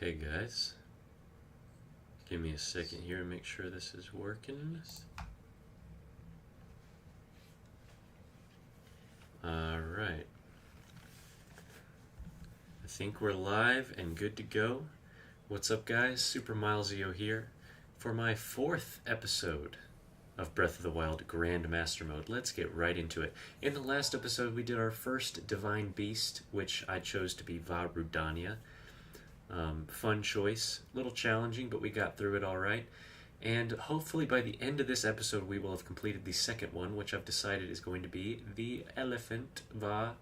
Okay, guys. Give me a second here and make sure this is working. Alright. I think we're live and good to go. What's up, guys? Super Milesio here for my 4th episode of Breath of the Wild Grand Master Mode. Let's get right into it. In the last episode, we did our first Divine Beast, which I chose to be Varudania. Fun choice, a little challenging, but we got through it all right. And hopefully by the end of this episode, we will have completed the second one, which I've decided is going to be the Elephant Varuta.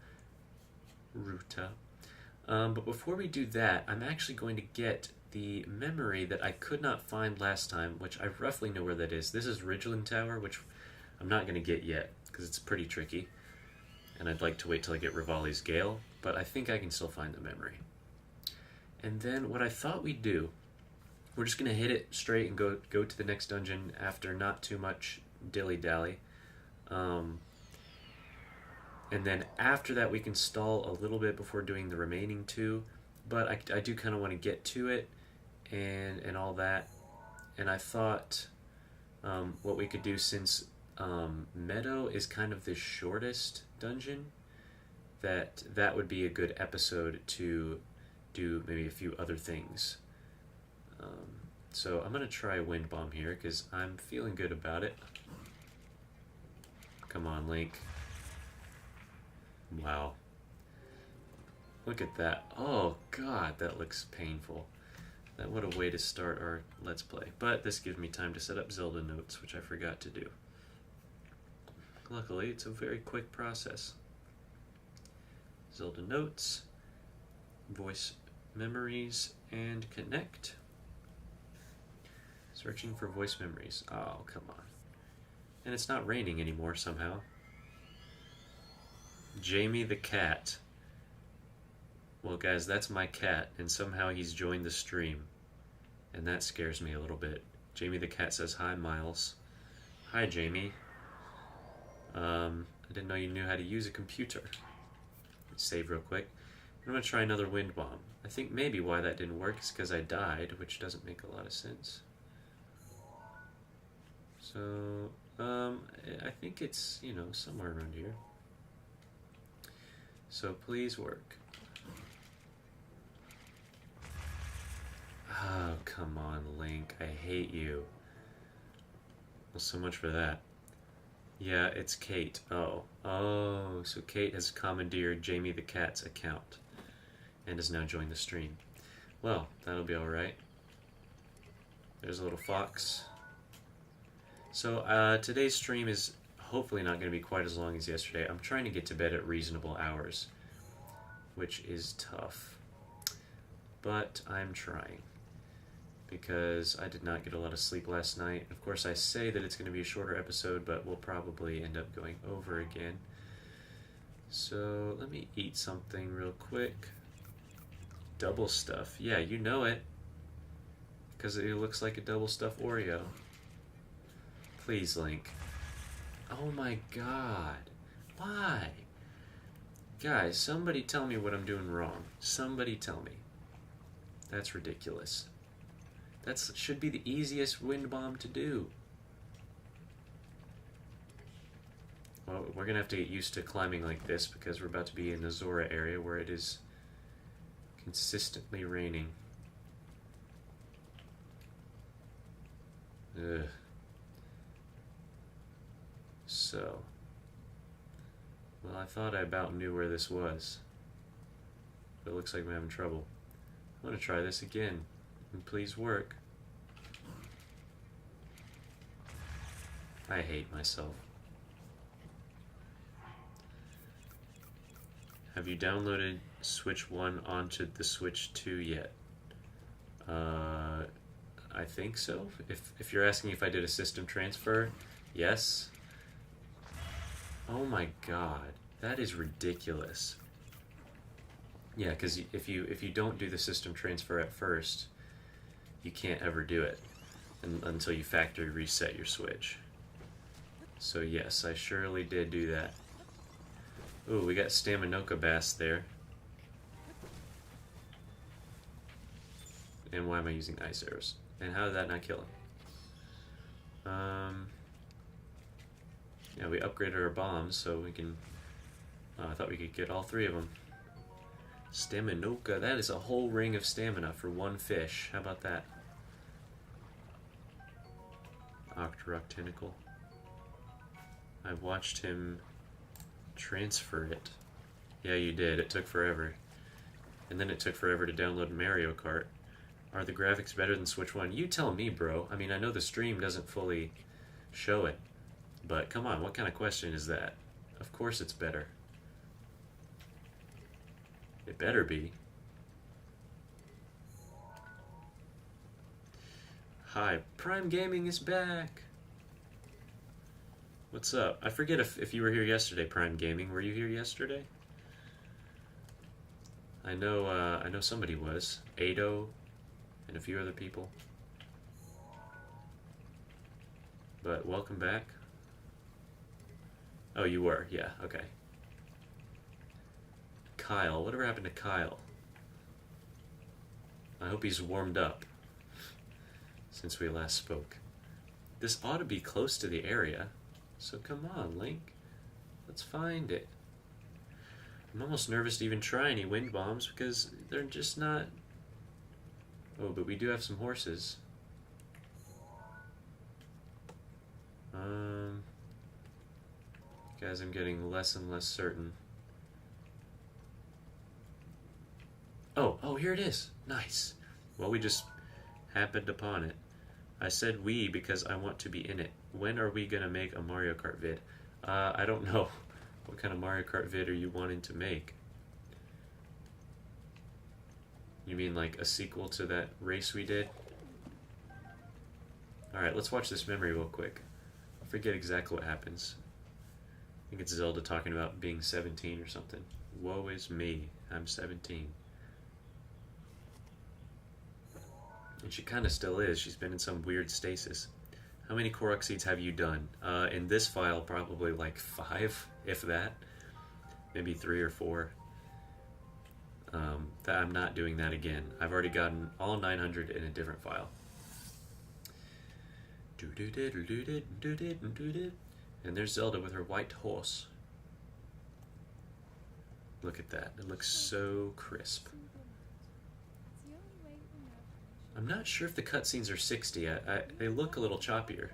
But before we do that, I'm actually going to get the memory that I could not find last time, which I roughly know where that is. This is Ridgeland Tower, which I'm not going to get yet, because it's pretty tricky. And I'd like to wait till I get Revali's Gale, but I think I can still find the memory. And then what I thought we'd do, we're just going to hit it straight and go to the next dungeon after not too much dilly-dally. And then after that we can stall a little bit before doing the remaining two. But I do kind of want to get to it and all that. And I thought what we could do, since Meadow is kind of the shortest dungeon, that would be a good episode to do maybe a few other things. So I'm going to try Wind Bomb here because I'm feeling good about it. Come on, Link. Wow. Look at that. Oh, God, that looks painful. What a way to start our Let's Play. But this gives me time to set up Zelda notes, which I forgot to do. Luckily, it's a very quick process. Zelda notes, voice memories, and connect. Searching for voice memories. Oh, come on. And it's not raining anymore somehow. Jamie the cat. Well, guys, that's my cat, and somehow he's joined the stream. And that scares me a little bit. Jamie the cat says, "Hi, Miles." Hi, Jamie. I didn't know you knew how to use a computer. Let's save real quick. I'm going to try another Wind Bomb. I think maybe why that didn't work is because I died, which doesn't make a lot of sense. So, I think it's, somewhere around here. So please work. Oh, come on, Link. I hate you. Well, so much for that. Yeah, it's Kate. Oh, so Kate has commandeered Jamie the Cat's account and has now joined the stream. Well, that'll be alright. There's a little fox. So, today's stream is hopefully not going to be quite as long as yesterday. I'm trying to get to bed at reasonable hours, which is tough. But I'm trying, because I did not get a lot of sleep last night. Of course, I say that it's going to be a shorter episode, but we'll probably end up going over again. So let me eat something real quick. Double stuff. Yeah, you know it, because it looks like a double stuffed Oreo. Please, Link. Oh my God. Why? Guys, somebody tell me what I'm doing wrong. Somebody tell me. That's ridiculous. That should be the easiest Wind Bomb to do. Well, we're going to have to get used to climbing like this because we're about to be in the Zora area where it is consistently raining. Ugh. So, well, I thought I about knew where this was, but it looks like I'm having trouble. I'm going to try this again, and please work. I hate myself. Have you downloaded Switch 1 onto the Switch 2 yet? I think so. If you're asking if I did a system transfer, yes. Oh my God, that is ridiculous. Yeah, because if you don't do the system transfer at first, you can't ever do it until you factory reset your Switch. So yes, I surely did do that. Ooh, we got Staminoka Bass there. And why am I using ice arrows? And how did that not kill him? Yeah, we upgraded our bombs so we can... I thought we could get all 3 of them. Staminoka. That is a whole ring of stamina for 1 fish. How about that? Octorok tentacle. I watched him transfer it. Yeah, you did. It took forever. And then it took forever to download Mario Kart. Are the graphics better than Switch 1? You tell me, bro. I mean, I know the stream doesn't fully show it. But come on, what kind of question is that? Of course it's better. It better be. Hi, Prime Gaming is back. What's up? I forget if you were here yesterday, Prime Gaming. Were you here yesterday? I know somebody was. Ado and a few other people. But welcome back. Oh, you were. Yeah, okay. Kyle. Whatever happened to Kyle? I hope he's warmed up since we last spoke. This ought to be close to the area. So come on, Link. Let's find it. I'm almost nervous to even try any wind bombs because they're just not... Oh, but we do have some horses. Guys, I'm getting less and less certain. Oh, here it is. Nice. Well, we just happened upon it. I said we because I want to be in it. When are we going to make a Mario Kart vid? I don't know. What kind of Mario Kart vid are you wanting to make? You mean like a sequel to that race we did? Alright, let's watch this memory real quick. I forget exactly what happens. I think it's Zelda talking about being 17 or something. Woe is me. I'm 17. And she kind of still is. She's been in some weird stasis. How many Korok seeds have you done? In this file, probably like 5, if that. Maybe 3 or 4. I'm not doing that again. I've already gotten all 900 in a different file. And there's Zelda with her white horse. Look at that. It looks so crisp. I'm not sure if the cutscenes are 60. They look a little choppier.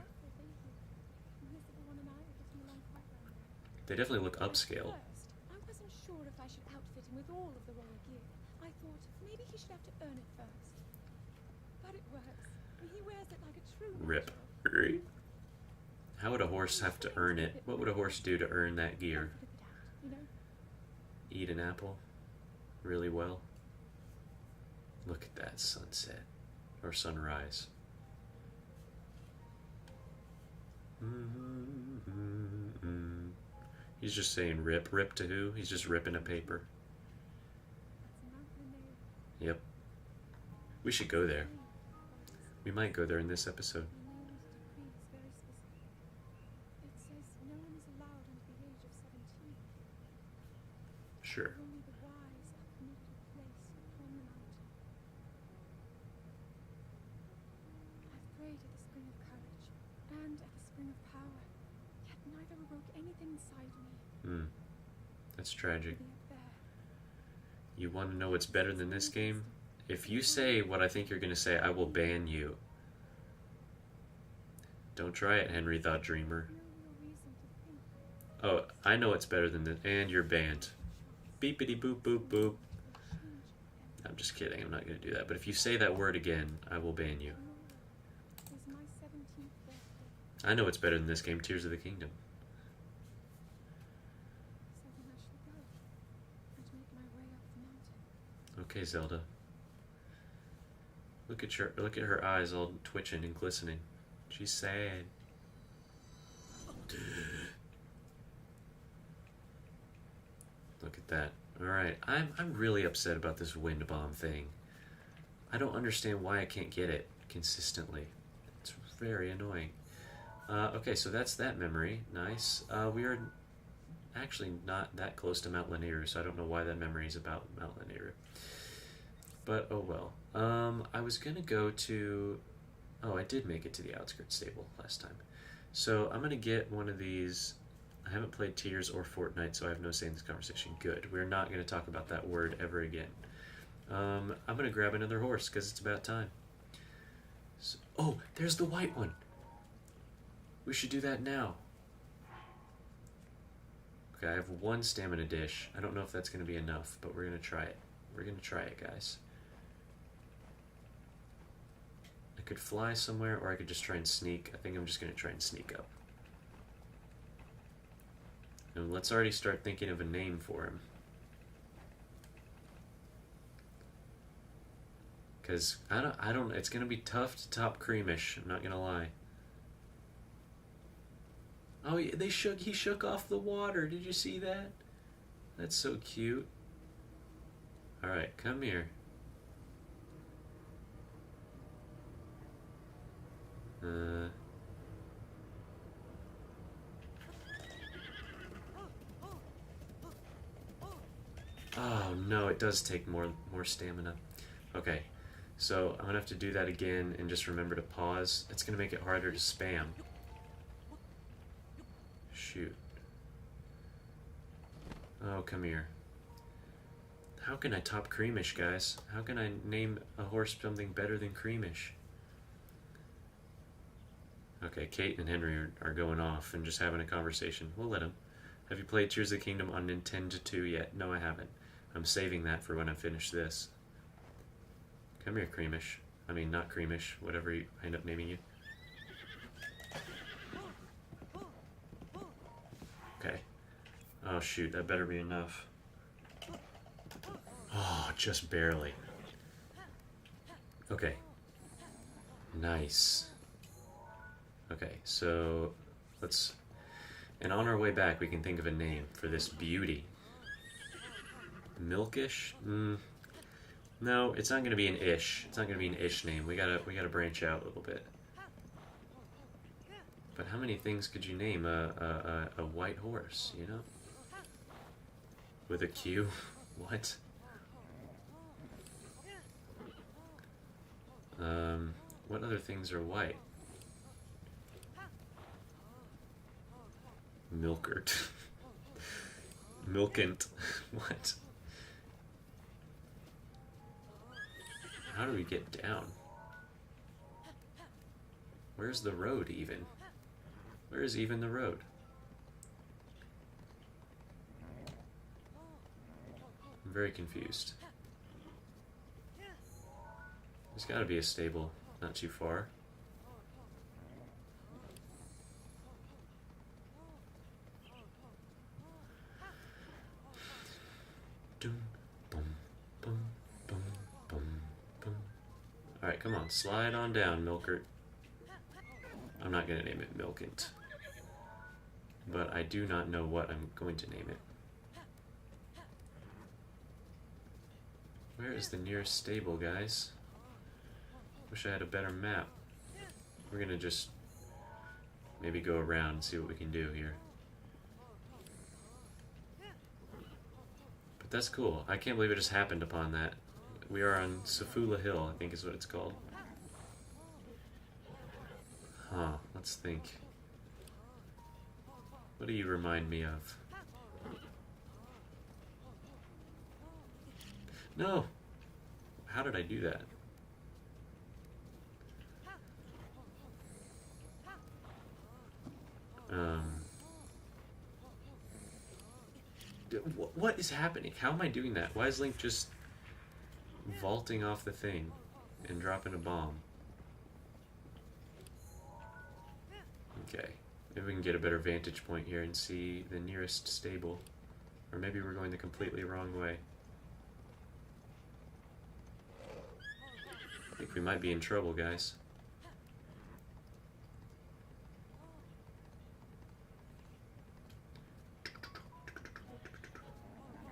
They definitely look upscale. I wasn't sure if I should outfit him with all of the royal gear. I thought maybe he should have to earn it first. But it works. He wears it like a true Rip. How would a horse have to earn it? What would a horse do to earn that gear? Eat an apple really well. Look at that sunset. Or sunrise. He's just saying rip. Rip to who? He's just ripping a paper. Yep. We should go there. We might go there in this episode. Sure. That's tragic. You want to know what's better than this game? If you say what I think you're going to say, I will ban you. Don't try it, Henry Thought Dreamer. Oh, I know it's better than this. And you're banned. Beepity boop boop boop. I'm just kidding. I'm not going to do that. But if you say that word again, I will ban you. I know it's better than this game, Tears of the Kingdom. Okay, Zelda. Look at her eyes all twitching and glistening. She's sad. Look at that. Alright, I'm really upset about this wind bomb thing. I don't understand why I can't get it consistently. It's very annoying. Okay, so that's that memory. Nice. We are actually not that close to Mount Lanayru, so I don't know why that memory is about Mount Lanayru. But oh well. I was gonna go to... Oh, I did make it to the outskirts stable last time. So I'm gonna get one of these. I haven't played Tears or Fortnite, so I have no say in this conversation. Good. We're not gonna talk about that word ever again. I'm gonna grab another horse because it's about time. So, oh, there's the white one. We should do that now. Okay, I have one stamina dish. I don't know if that's gonna be enough, but we're gonna try it. We're gonna try it, guys. I could fly somewhere, or I could just try and sneak. I think I'm just gonna try and sneak up. And let's already start thinking of a name for him. Because I don't, it's gonna be tough to top Creamish, I'm not gonna lie. Oh, he shook off the water, did you see that? That's so cute. Alright, come here. Oh no, it does take more stamina. Okay, so I'm gonna have to do that again and just remember to pause. It's gonna make it harder to spam. Shoot. Oh, come here. How can I top Creamish, guys? How can I name a horse something better than Creamish? Okay, Kate and Henry are going off and just having a conversation. We'll let them. Have you played Tears of the Kingdom on Nintendo 2 yet? No, I haven't. I'm saving that for when I finish this. Come here, Creamish. I mean, not Creamish, whatever you end up naming you. Okay. Oh, shoot, that better be enough. Oh, just barely. Okay. Nice. Okay, so let's... And on our way back, we can think of a name for this beauty. Milkish? No, it's not gonna be an ish. It's not gonna be an ish name. We gotta branch out a little bit. But how many things could you name a white horse, you know? With a Q? What? What other things are white? Milkert. Milkant. What? How do we get down? Where's the road even? Where is even the road? I'm very confused. There's gotta be a stable not too far. Alright, come on, slide on down, Milkert. I'm not gonna name it Milkant. But I do not know what I'm going to name it. Where is the nearest stable, guys? Wish I had a better map. We're gonna just maybe go around and see what we can do here. But that's cool. I can't believe it just happened upon that. We are on Safula Hill, I think is what it's called. Huh, let's think. What do you remind me of? No! How did I do that? What is happening? How am I doing that? Why is Link just vaulting off the thing and dropping a bomb? Okay, maybe we can get a better vantage point here and see the nearest stable. Or maybe we're going the completely wrong way. I think we might be in trouble, guys.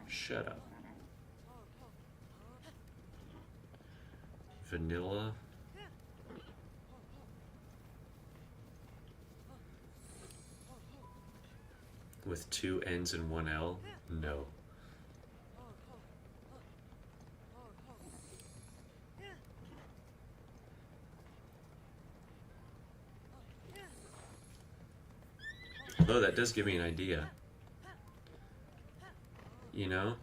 Shut up. Vanilla. With 2 N's and 1 L? No. Although that does give me an idea. You know?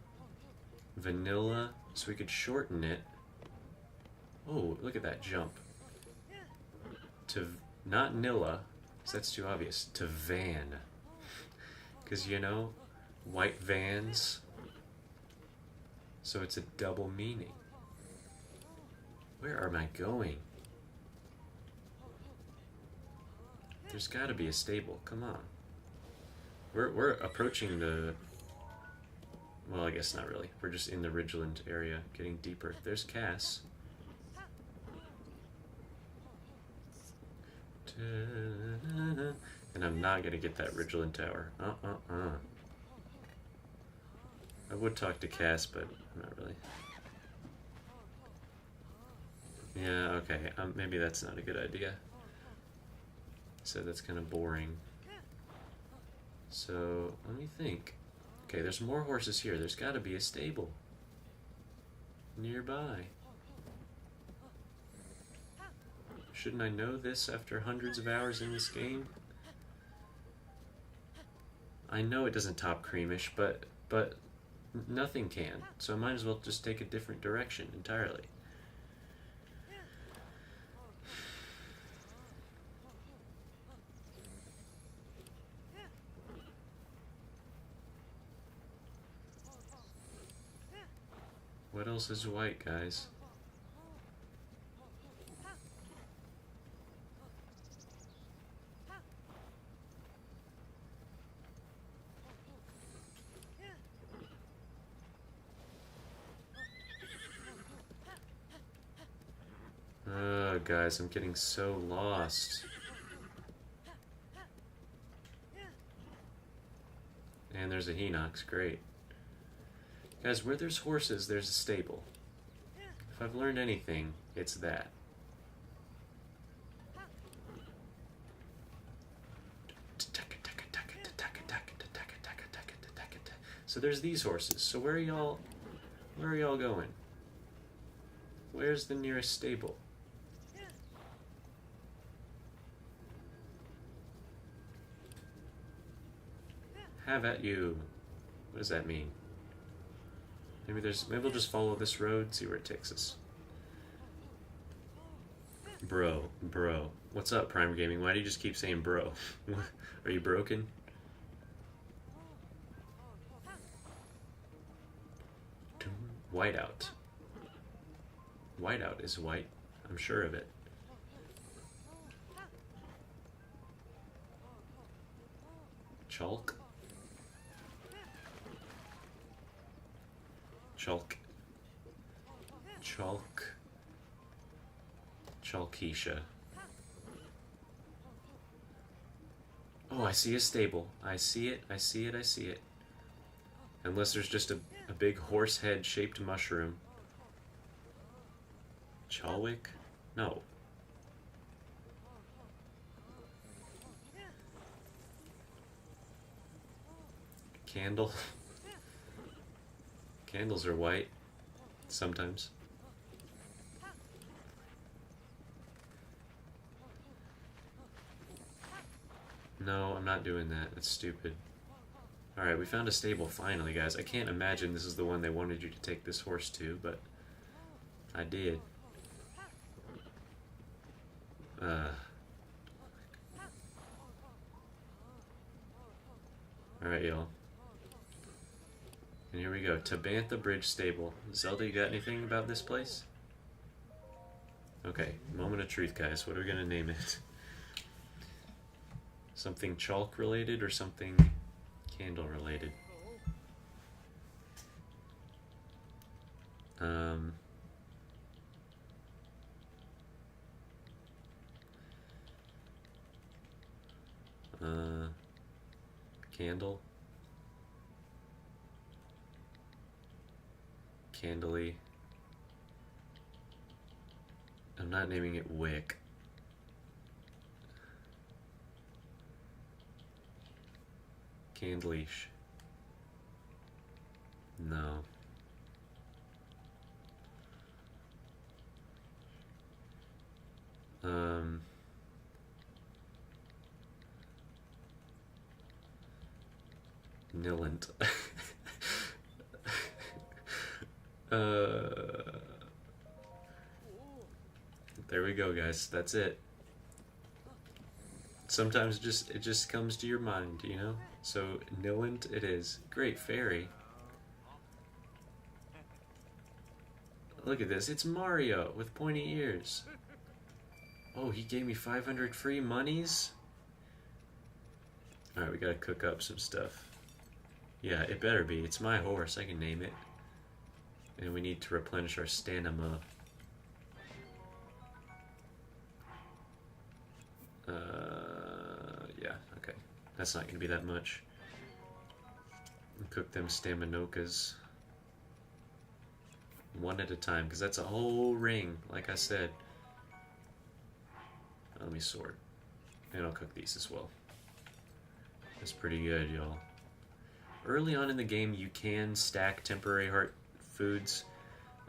Vanilla, so we could shorten it. Oh, look at that jump. To, not Nilla, because that's too obvious, to Van. Because, you know, white vans. So it's a double meaning. Where am I going? There's got to be a stable. Come on. We're approaching the... Well, I guess not really. We're just in the Ridgeland area, getting deeper. There's Cass. And I'm not going to get that Ridgeland Tower. I would talk to Cass, but not really. Yeah, okay. Maybe that's not a good idea. So that's kind of boring. So, let me think. Okay, there's more horses here. There's got to be a stable nearby. Shouldn't I know this after hundreds of hours in this game? I know it doesn't top Creamish, but nothing can. So I might as well just take a different direction entirely. What else is white, guys? Oh, guys, I'm getting so lost. And there's a Hinox, great. Guys, where there's horses, there's a stable. If I've learned anything, it's that. So there's these horses. So where are y'all going? Where's the nearest stable? Have at you. What does that mean? Maybe we'll just follow this road, see where it takes us. Bro. What's up, Prime Gaming? Why do you just keep saying bro? Are you broken? Whiteout. Whiteout is white. I'm sure of it. Chalk. Chalkeisha. Oh, I see a stable. I see it. Unless there's just a big horse head shaped mushroom. Chalwick? No. Candle? Candles are white. Sometimes. No, I'm not doing that. That's stupid. Alright, we found a stable finally, guys. I can't imagine this is the one they wanted you to take this horse to, but I did. Alright, y'all. And here we go. Tabantha Bridge Stable. Zelda, you got anything about this place? Okay, moment of truth, guys. What are we gonna name it? Something chalk related or something candle related? Candle? Candly. I'm not naming it Wick. Candleash. No. Nilent. There we go, guys. That's it. Sometimes it just comes to your mind, you know? So, Nilent it is. Great fairy. Look at this. It's Mario with pointy ears. Oh, he gave me 500 free monies? Alright, we gotta cook up some stuff. Yeah, it better be. It's my horse. I can name it. And we need to replenish our stamina. Yeah, okay. That's not going to be that much. Cook them staminokas. One at a time, because that's a whole ring, like I said. Let me sort. And I'll cook these as well. That's pretty good, y'all. Early on in the game, you can stack temporary heart foods,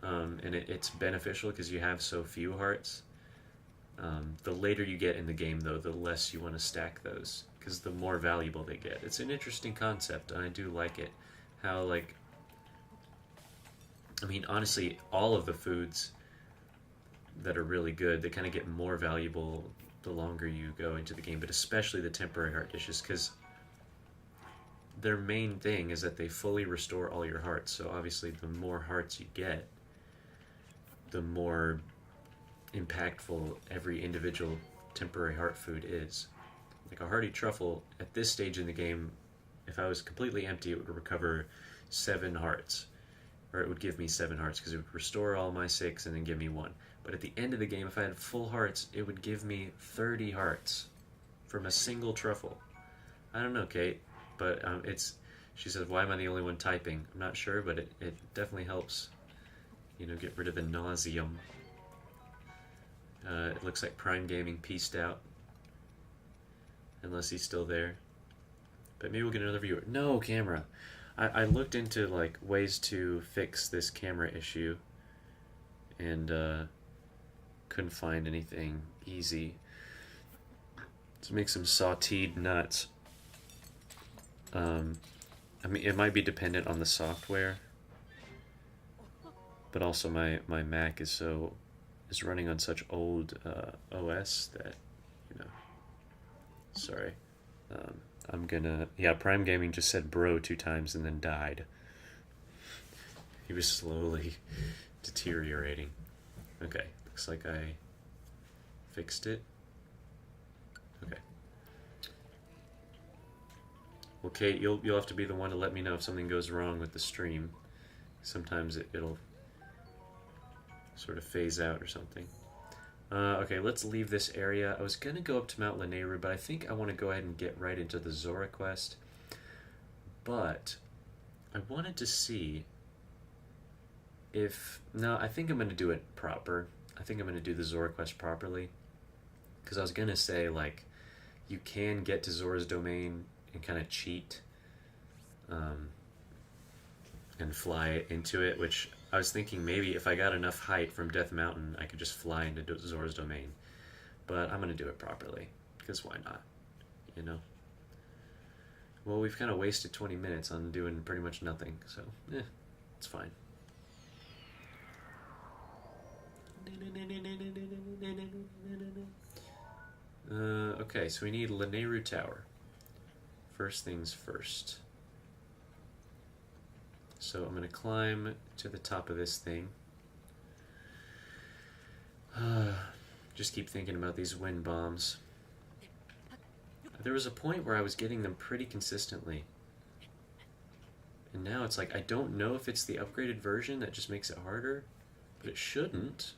and it's beneficial because you have so few hearts. The later you get in the game, though, the less you want to stack those, because the more valuable they get. It's an interesting concept, and I do like it. How, like, I mean, honestly, all of the foods that are really good, they kind of get more valuable the longer you go into the game, but especially the temporary heart dishes, because their main thing is that they fully restore all your hearts. So obviously, the more hearts you get, the more impactful every individual temporary heart food is. Like a hearty truffle, at this stage in the game, if I was completely empty, it would recover 7 hearts. Or it would give me 7 hearts, because it would restore all my 6 and then give me 1. But at the end of the game, if I had full hearts, it would give me 30 hearts from a single truffle. I don't know, Kate, but she says, why am I the only one typing? I'm not sure, but it definitely helps, you know, get rid of the nauseum. It looks like Prime Gaming pieced out. Unless he's still there. But maybe we'll get another viewer. No, camera. I looked into, like, ways to fix this camera issue. And, couldn't find anything easy. Let's make some sauteed nuts. I mean, it might be dependent on the software. But also my Mac is running on such old OS that, you know, sorry. I'm gonna, yeah, Prime Gaming just said bro 2 times and then died. He was slowly deteriorating. Okay, looks like I fixed it. Okay. Well, Kate, you'll have to be the one to let me know if something goes wrong with the stream. Sometimes it'll sort of phase out or something. Okay, let's leave this area. I was going to go up to Mount Lanayru, but I think I want to go ahead and get right into the Zora quest. But I wanted to see if... No, I think I'm going to do it proper. I think I'm going to do the Zora quest properly. Because I was going to say, like, you can get to Zora's domain and kind of cheat and fly into it, which... I was thinking maybe if I got enough height from Death Mountain, I could just fly into Zora's domain. But I'm going to do it properly, because why not, you know? Well, we've kind of wasted 20 minutes on doing pretty much nothing, so, it's fine. Okay, so we need Lanayru Tower. First things first. So I'm going to climb to the top of this thing. Just keep thinking about these wind bombs. There was a point where I was getting them pretty consistently. And now it's like, I don't know if it's the upgraded version that just makes it harder, but it shouldn't.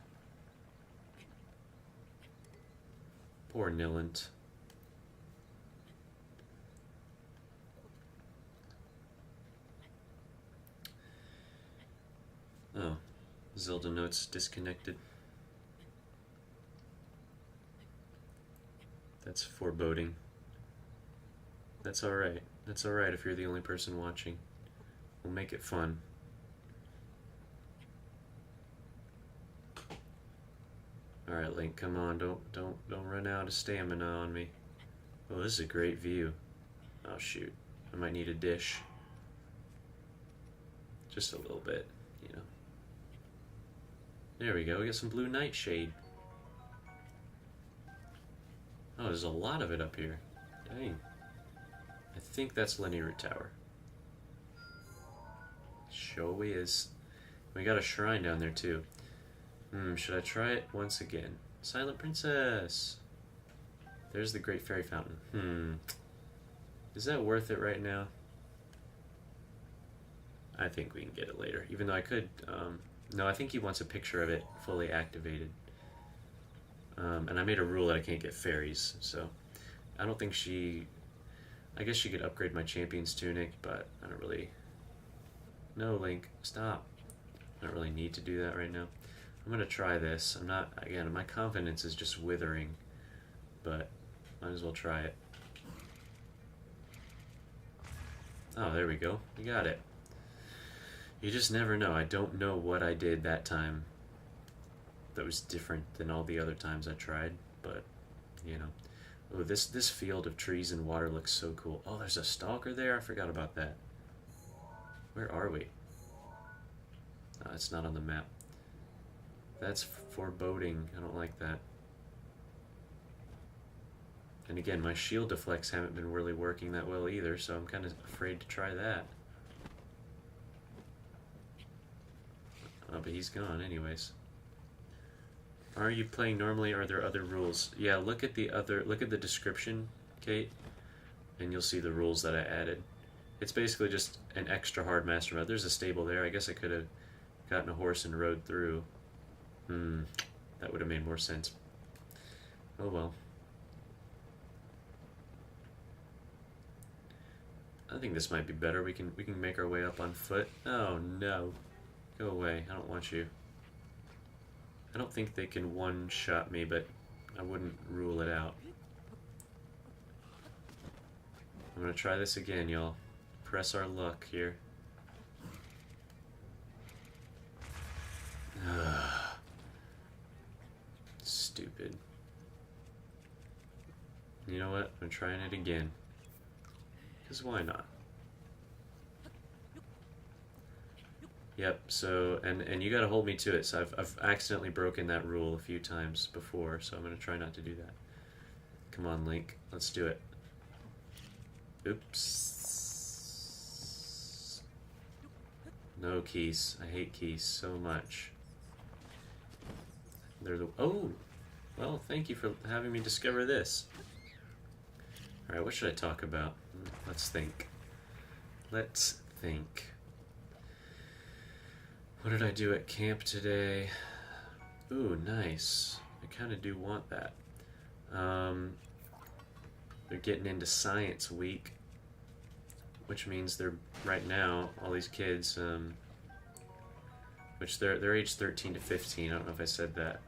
Poor Nilent. Oh, Zelda notes disconnected. That's foreboding. That's alright. That's alright if you're the only person watching. We'll make it fun. Alright, Link, come on, don't run out of stamina on me. Oh, this is a great view. Oh shoot. I might need a dish. Just a little bit, you know. There we go, we got some blue nightshade. Oh, there's a lot of it up here. Dang. I think that's Linear Tower. Show is. We got a shrine down there too. Should I try it once again? Silent Princess! There's the Great Fairy Fountain. Is that worth it right now? I think we can get it later. Even though I could... no, I think he wants a picture of it fully activated. And I made a rule that I can't get fairies, so... I don't think she... I guess she could upgrade my champion's tunic, but I don't really... No, Link, stop. I don't really need to do that right now. I'm gonna try this. I'm not... Again, my confidence is just withering. But, might as well try it. Oh, there we go. We got it. You just never know. I don't know what I did that time that was different than all the other times I tried, but, you know. Oh, this field of trees and water looks so cool. Oh, there's a stalker there? I forgot about that. Where are we? It's not on the map. That's foreboding. I don't like that. And again, my shield deflects haven't been really working that well either, so I'm kind of afraid to try that. Oh, but he's gone anyways. Are you playing normally? Are there other rules? Yeah, look at the description, Kate, and you'll see the rules that I added. It's basically just an extra hard master mode. There's a stable there. I guess I could have gotten a horse and rode through. That would have made more sense. Oh well. I think this might be better. We can make our way up on foot. Oh no. Go away. I don't want you. I don't think they can one-shot me, but I wouldn't rule it out. I'm gonna try this again, y'all. Press our luck here. Stupid. You know what? I'm trying it again. Because why not? Yep, so, and you gotta hold me to it, so I've accidentally broken that rule a few times before, so I'm gonna try not to do that. Come on, Link, let's do it. Oops. No keys. I hate keys so much. They're the... Oh! Well, thank you for having me discover this. Alright, what should I talk about? Let's think. Let's think. What did I do at camp today? Ooh, nice. I kind of do want that. They're getting into Science Week, which means they're, right now, all these kids, which they're age 13 to 15. I don't know if I said that.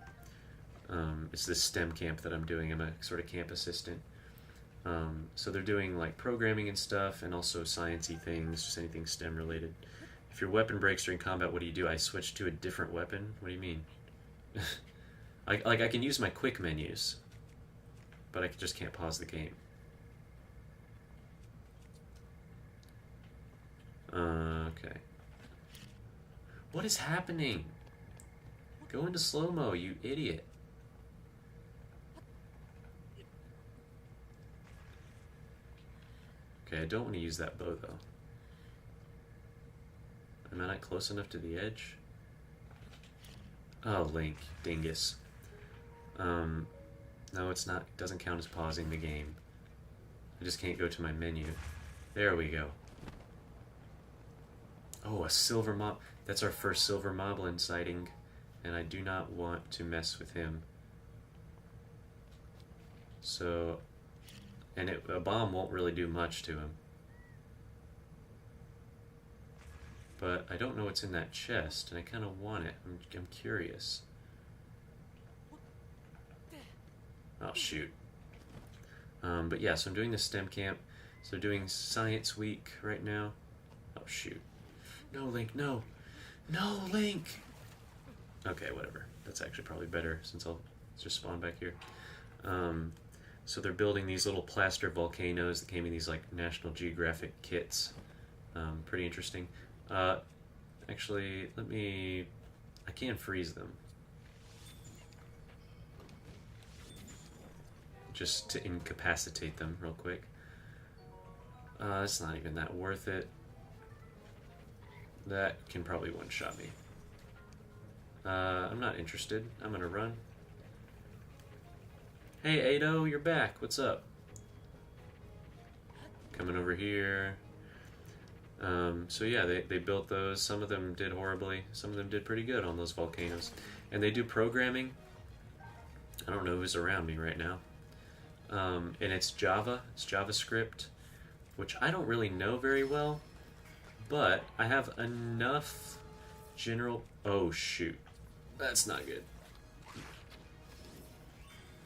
It's this STEM camp that I'm doing. I'm a sort of camp assistant. So they're doing like programming and stuff, and also sciencey things, just anything STEM related. If your weapon breaks during combat, what do? I switch to a different weapon? What do you mean? I can use my quick menus, but I just can't pause the game. Okay. What is happening? Go into slow-mo, you idiot. Okay, I don't want to use that bow, though. Am I not close enough to the edge? Oh, Link, dingus. No, it's not. It doesn't count as pausing the game. I just can't go to my menu. There we go. Oh, a silver mob. That's our first silver moblin sighting, and I do not want to mess with him. So, and a bomb won't really do much to him. But I don't know what's in that chest, and I kind of want it. I'm curious. Oh, shoot. But yeah, so I'm doing the STEM camp. So doing Science Week right now. Oh, shoot. No, Link, no. No, Link! Okay, whatever. That's actually probably better, since I'll just spawn back here. So they're building these little plaster volcanoes that came in these, like, National Geographic kits. Pretty interesting. Actually, let me... I can freeze them. Just to incapacitate them real quick. It's not even that worth it. That can probably one-shot me. I'm not interested. I'm gonna run. Hey, Ado, you're back. What's up? Coming over here. So yeah, they built those. Some of them did horribly. Some of them did pretty good on those volcanoes. And they do programming. I don't know who's around me right now. And it's Java. It's JavaScript, which I don't really know very well. But I have enough general... Oh, shoot. That's not good.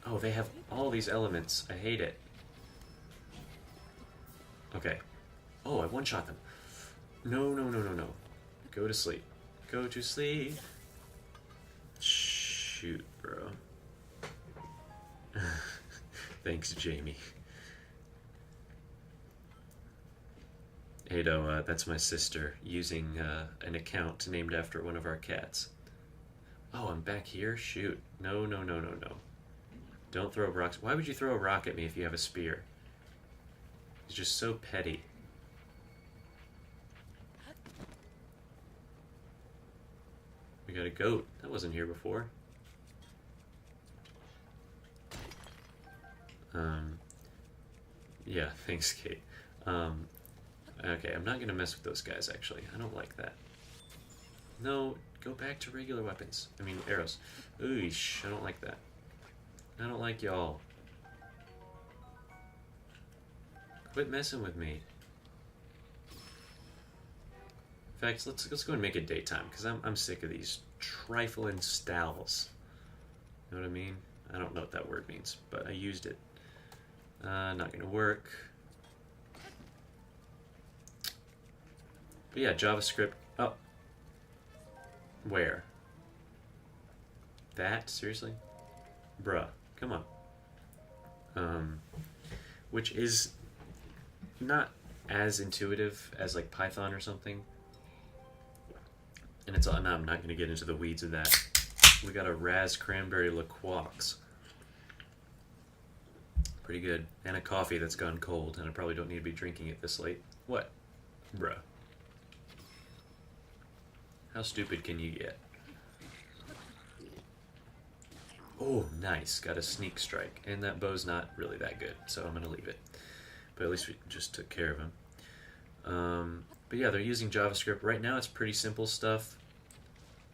Oh, they have all these elements. I hate it. Okay. Oh, I one-shot them. No, no, no, no, no. Go to sleep. Go to sleep. Shoot, bro. Thanks, Jamie. Ado, that's my sister using an account named after one of our cats. Oh, I'm back here? Shoot. No, no, no, no, no. Don't throw rocks. Why would you throw a rock at me if you have a spear? It's just so petty. We got a goat. That wasn't here before. Yeah, thanks, Kate. Okay, I'm not going to mess with those guys, actually. I don't like that. No, go back to regular weapons. I mean, arrows. Oosh, I don't like that. I don't like y'all. Quit messing with me. In fact, let's go and make it daytime, because I'm sick of these trifling stalls. You know what I mean? I don't know what that word means, but I used it. Not gonna work. But yeah, JavaScript. Oh. Where? That? Seriously? Bruh. Come on. Which is not as intuitive as like Python or something. And it's all, no, I'm not going to get into the weeds of that. We got a Raz Cranberry Liquox. Pretty good. And a coffee that's gone cold, and I probably don't need to be drinking it this late. What? Bruh. How stupid can you get? Oh, nice. Got a sneak strike. And that bow's not really that good, so I'm going to leave it. But at least we just took care of him. But yeah, they're using JavaScript. Right now it's pretty simple stuff.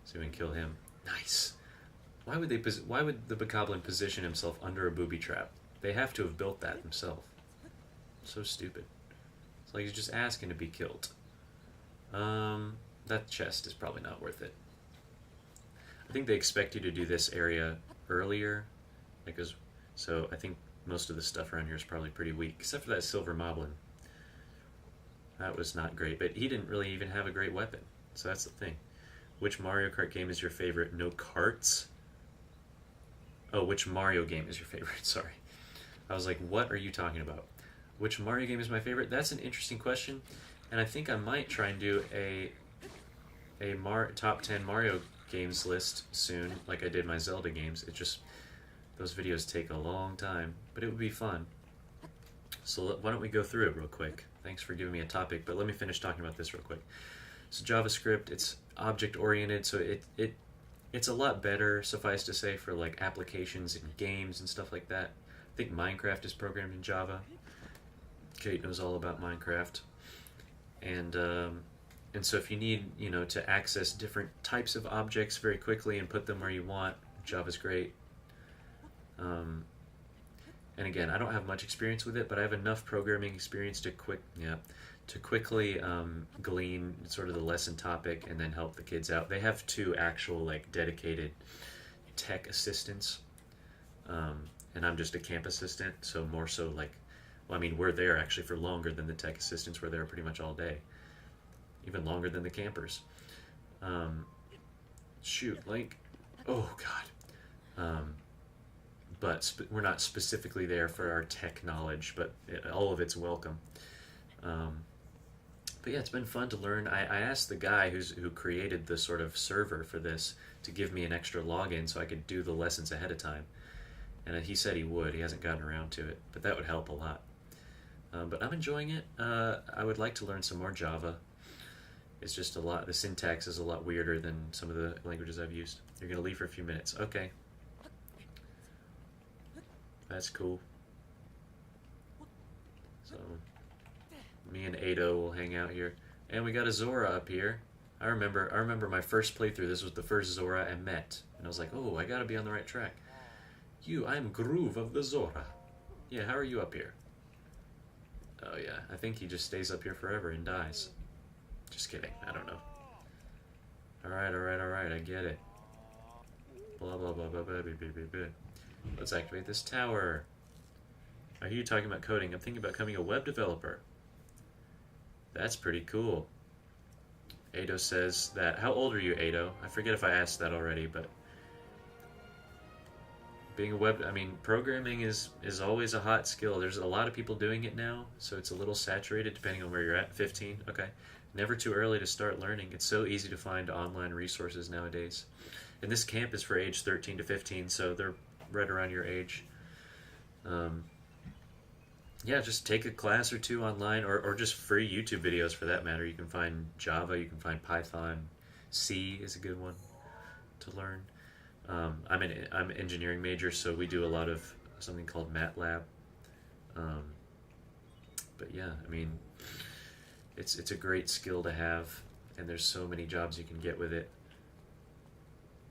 So we can kill him. Nice. Why would the Bokoblin position himself under a booby trap? They have to have built that themselves. So stupid. It's like he's just asking to be killed. That chest is probably not worth it. I think they expect you to do this area earlier, so I think most of the stuff around here is probably pretty weak, except for that silver moblin. That was not great, but he didn't really even have a great weapon, so that's the thing. Which Mario Kart game is your favorite? No carts? Oh, which Mario game is your favorite? Sorry. I was like, what are you talking about? Which Mario game is my favorite? That's an interesting question, and I think I might try and do a top 10 Mario games list soon, like I did my Zelda games. It just, those videos take a long time, but it would be fun. So why don't we go through it real quick? Thanks for giving me a topic, but let me finish talking about this real quick. So JavaScript, it's object-oriented, so it's a lot better, suffice to say, for like applications and games and stuff like that. I think Minecraft is programmed in Java. Kate knows all about Minecraft. And so if you need, to access different types of objects very quickly and put them where you want, Java's great. And again, I don't have much experience with it, but I have enough programming experience to quickly glean sort of the lesson topic and then help the kids out. They have 2 actual dedicated tech assistants, and I'm just a camp assistant, so more so we're there actually for longer than the tech assistants. We're there pretty much all day, even longer than the campers. Shoot, Link. Oh God. But we're not specifically there for our tech knowledge, but all of it's welcome. But But yeah, it's been fun to learn. I asked the guy who created the sort of server for this to give me an extra login so I could do the lessons ahead of time. And he said he would. He hasn't gotten around to it, but that would help a lot. But I'm enjoying it. I would like to learn some more Java. It's just a lot, the syntax is a lot weirder than some of the languages I've used. You're going to leave for a few minutes. Okay. That's cool. So, me and Ado will hang out here. And we got a Zora up here. I remember my first playthrough, this was the first Zora I met. And I was like, oh, I gotta be on the right track. I'm Groove of the Zora. Yeah, how are you up here? Oh yeah, I think he just stays up here forever and dies. Just kidding, I don't know. Alright, I get it. Blah, blah, blah, blah, blah, blah, blah, blah. Let's activate this tower. I hear you talking about coding. I'm thinking about becoming a web developer. That's pretty cool. Ado says that. How old are you, Ado? I forget if I asked that already, but being a web, I mean, programming is always a hot skill. There's a lot of people doing it now, so it's a little saturated depending on where you're at. 15, okay. Never too early to start learning. It's so easy to find online resources nowadays. And this camp is for age 13 to 15, so they're right around your age. Yeah, just take a class or two online, or just free YouTube videos for that matter. You can find Java, you can find Python. C is a good one to learn. I'm an engineering major, so we do a lot of something called MATLAB. But yeah, I mean, it's a great skill to have, and there's so many jobs you can get with it.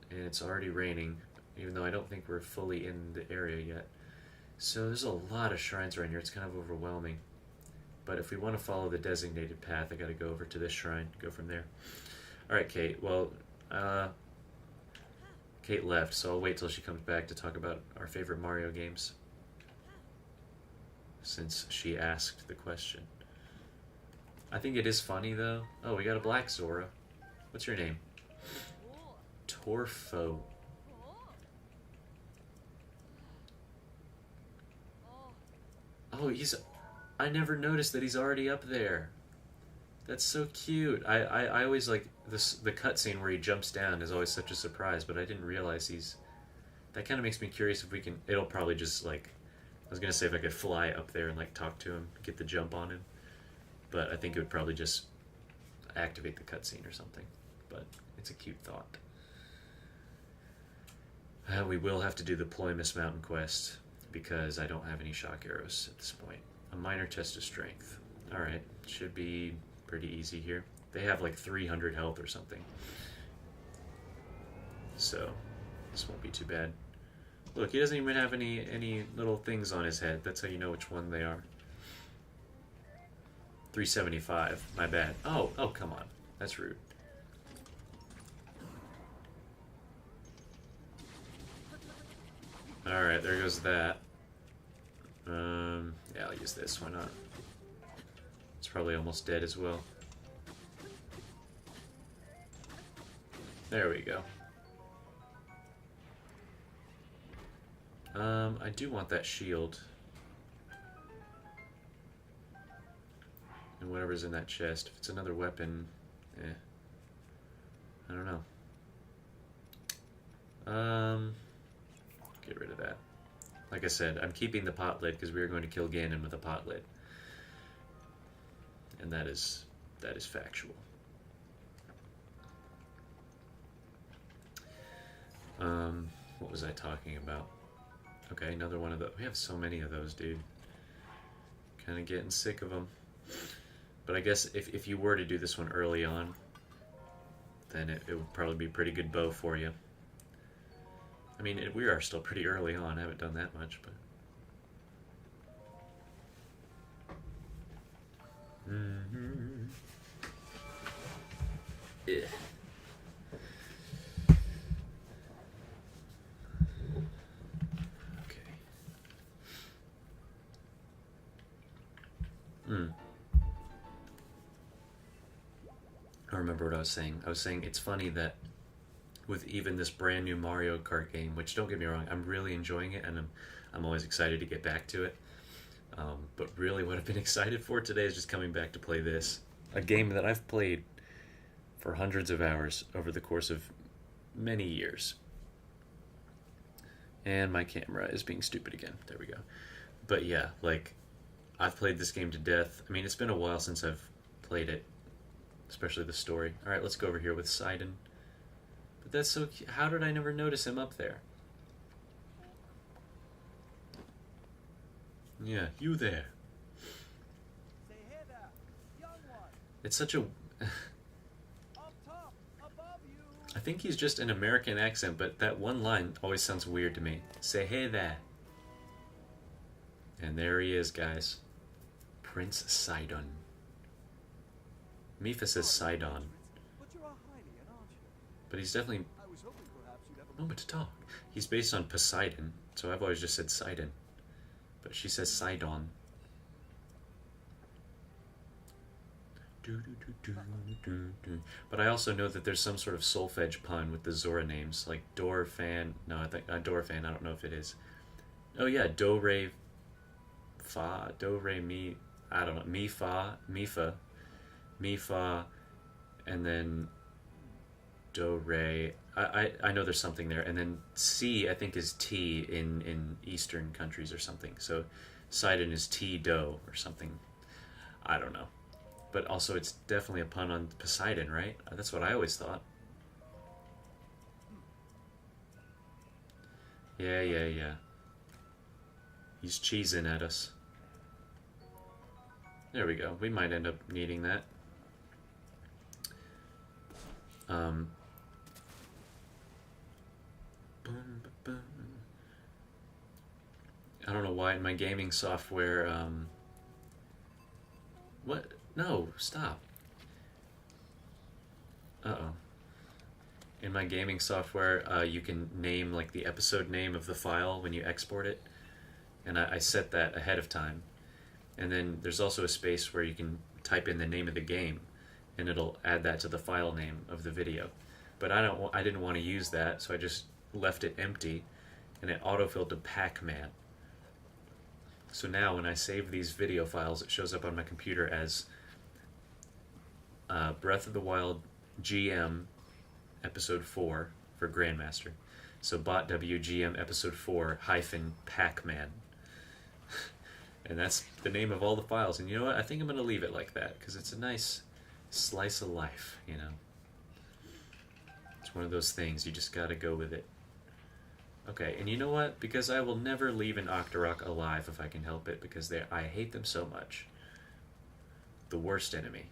And it's already raining, even though I don't think we're fully in the area yet. So there's a lot of shrines around here. It's kind of overwhelming. But if we want to follow the designated path, I got to go over to this shrine, go from there. All right, Kate. Well, Kate left, so I'll wait till she comes back to talk about our favorite Mario games, since she asked the question. I think it is funny, though. Oh, we got a black Zora. What's your name? Torfo. Oh, I never noticed that he's already up there. That's so cute. I always like this. The cutscene where he jumps down is always such a surprise, but I didn't realize that kind of makes me curious if we can. It'll probably just like. I was gonna say if I could fly up there and like talk to him, get the jump on him, but I think it would probably just activate the cutscene or something. But it's a cute thought. We will have to do the Ploymus Mountain quest, because I don't have any shock arrows at this point. A minor test of strength. Alright, should be pretty easy here. They have like 300 health or something. So, this won't be too bad. Look, he doesn't even have any little things on his head. That's how you know which one they are. 375, my bad. Oh, come on. That's rude. Alright, there goes that. Yeah, I'll use this, why not? It's probably almost dead as well. There we go. I do want that shield. And whatever's in that chest. If it's another weapon, I don't know. Get rid of that. Like I said, I'm keeping the pot lid because we are going to kill Ganon with a pot lid. And that is factual. What was I talking about? Okay, another one of those. We have so many of those, dude. Kind of getting sick of them. But I guess if you were to do this one early on, then it would probably be a pretty good bow for you. I mean, we are still pretty early on. I haven't done that much, but... Yeah. Okay. I remember what I was saying. I was saying it's funny that with even this brand new Mario Kart game, which don't get me wrong, I'm really enjoying it, and I'm always excited to get back to it. But really what I've been excited for today is just coming back to play this. A game that I've played for hundreds of hours over the course of many years. And my camera is being stupid again. There we go. But yeah, like, I've played this game to death. I mean, it's been a while since I've played it, especially the story. Alright, let's go over here with Sidon. But that's so cute. How did I never notice him up there? Yeah, you there. Say hey there, young one. It's such a... Up top, above you. I think he's just an American accent, but that one line always sounds weird to me. Say hey there. And there he is, guys. Prince Sidon. Mifa says Sidon, But you're a Hylian, aren't you? but he's definitely... I was hoping perhaps you'd have a moment to talk. He's based on Poseidon, so I've always just said Sidon. But she says Sidon. But I also know that there's some sort of solfege pun with the Zora names, like Dorfan. No, I think Dorfan. I don't know if it is. Oh yeah, Do Re Fa, Do Re Mi. I don't know. Mi Fa, Mi Fa, Mi Fa, and then Do Re. I know there's something there, and then C I think is T in Eastern countries or something. So Sidon is T Do or something. I don't know. But also, it's definitely a pun on Poseidon, right? That's what I always thought. Yeah. He's cheesing at us. There we go. We might end up needing that. Boom, boom. I don't know why in my gaming software, what? No, stop. Uh-oh. In my gaming software, you can name like the episode name of the file when you export it. And I set that ahead of time. And then there's also a space where you can type in the name of the game, and it'll add that to the file name of the video. But I didn't want to use that, so I just left it empty, and it autofilled to Pac-Man. So now when I save these video files, it shows up on my computer as Breath of the Wild GM Episode 4 for Grandmaster. So BotW GM Episode 4 hyphen Pac-Man. And that's the name of all the files. And you know what? I think I'm going to leave it like that, because it's a nice slice of life, you know? It's one of those things, you just got to go with it. Okay, and you know what? Because I will never leave an Octorok alive if I can help it, because I hate them so much. The worst enemy.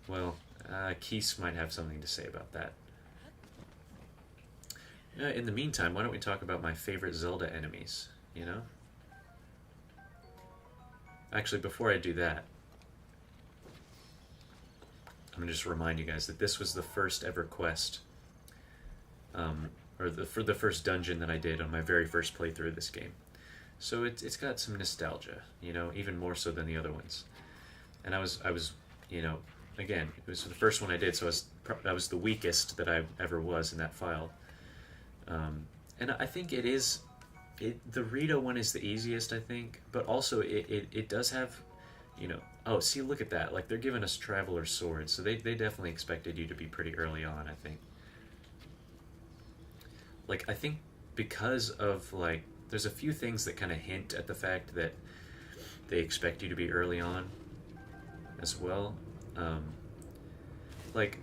Well, Keese might have something to say about that. In the meantime, why don't we talk about my favorite Zelda enemies, you know? Actually, before I do that, I'm going to just remind you guys that this was the first ever quest, for the first dungeon that I did on my very first playthrough of this game. So it's got some nostalgia, you know, even more so than the other ones. And I was, you know, again, it was the first one I did, so I was the weakest that I ever was in that file. And I think the Rito one is the easiest, I think, but also it does have, you know, oh, see, look at that, like, they're giving us Traveler Swords, so they definitely expected you to be pretty early on, I think. Like, I think because of, like, there's a few things that kind of hint at the fact that they expect you to be early on as well. Like,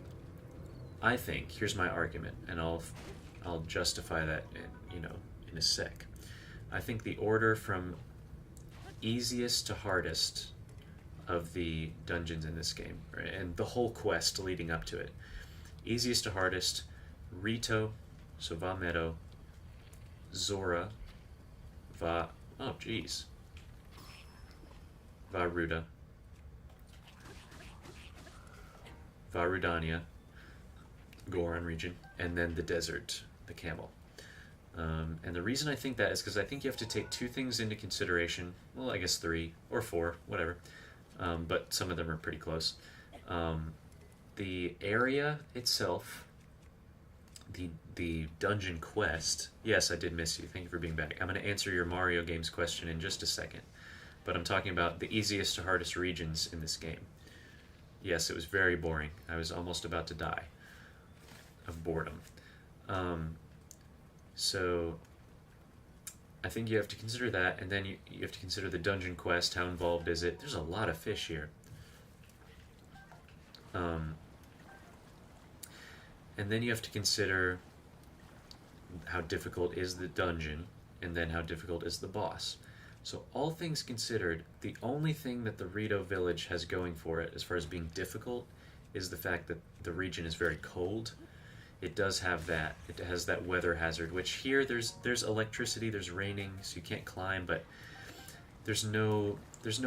I think, here's my argument, and I'll justify that, you know, in a sec. I think the order from easiest to hardest of the dungeons in this game, right, and the whole quest leading up to it. Easiest to hardest, Rito, so Va Meadow, Zora, Va Ruda, Va Rudania, Goron region, and then the desert, the camel. And the reason I think that is because I think you have to take two things into consideration. Well, I guess 3 or 4, whatever. But some of them are pretty close. The area itself, the dungeon quest. Yes, I did miss you. Thank you for being back. I'm going to answer your Mario Games question in just a second. But I'm talking about the easiest to hardest regions in this game. Yes, it was very boring. I was almost about to die of boredom. So I think you have to consider that, and then you have to consider the dungeon quest. How involved is it? There's a lot of fish here. And then you have to consider how difficult is the dungeon, and then how difficult is the boss. So all things considered, the only thing that the Rito village has going for it as far as being difficult is the fact that the region is very cold. It does have that. It has that weather hazard, which here there's electricity, there's raining, so you can't climb, but there's no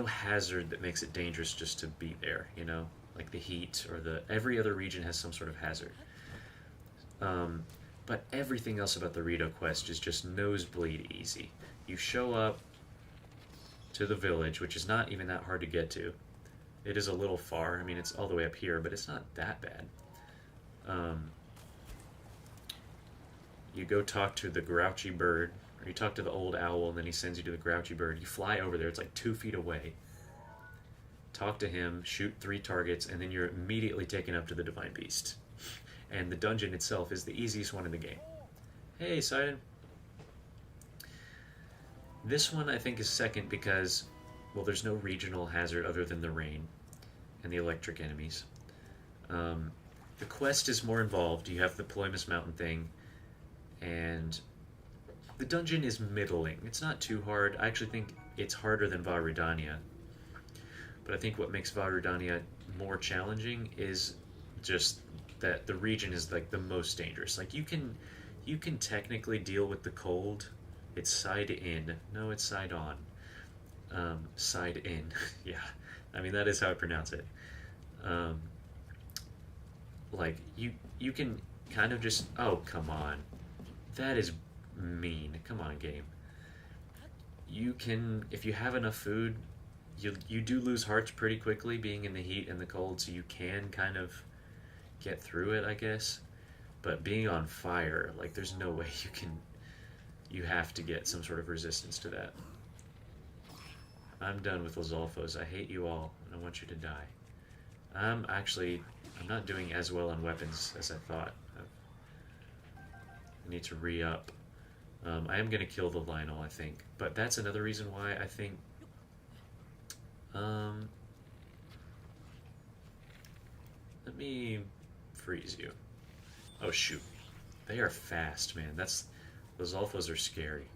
hazard that makes it dangerous just to be there, you know? Like the heat or every other region has some sort of hazard. But everything else about the Rito quest is just nosebleed easy. You show up to the village, which is not even that hard to get to. It is a little far. I mean, it's all the way up here, but it's not that bad. You go talk to the grouchy bird, or you talk to the old owl, and then he sends you to the grouchy bird. You fly over there. It's like 2 feet away. Talk to him, shoot 3 targets, and then you're immediately taken up to the Divine Beast. And the dungeon itself is the easiest one in the game. Hey, Sidon. This one I think is second because, well, there's no regional hazard other than the rain and the electric enemies. The quest is more involved. You have the Ploymus Mountain thing, and the dungeon is middling. It's not too hard. I actually think it's harder than Vah Rudania. But I think what makes Vah Rudania more challenging is just that the region is like the most dangerous. Like you can technically deal with the cold. It's side in. No, it's side on. Side in. Yeah. I mean, that is how I pronounce it. Like you can kind of just, oh, come on. That is mean. Come on, game. You can, if you have enough food, you do lose hearts pretty quickly being in the heat and the cold, so you can kind of get through it, I guess. But being on fire, like, there's no way you have to get some sort of resistance to that. I'm done with Lizalfos. I hate you all, and I want you to die. I'm not doing as well on weapons as I thought. I need to re-up. I am going to kill the Lionel, I think. But that's another reason why I think... let me freeze you. Oh, shoot. They are fast, man. Those alphas are scary.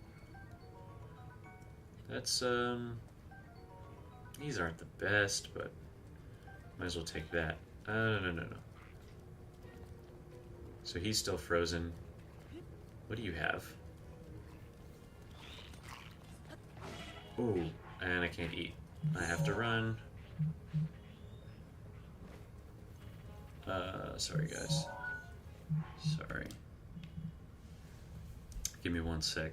That's, these aren't the best, but might as well take that. No. So he's still frozen. What do you have? Ooh, and I can't eat. I have to run. Sorry, guys. Sorry. Give me 1 sec.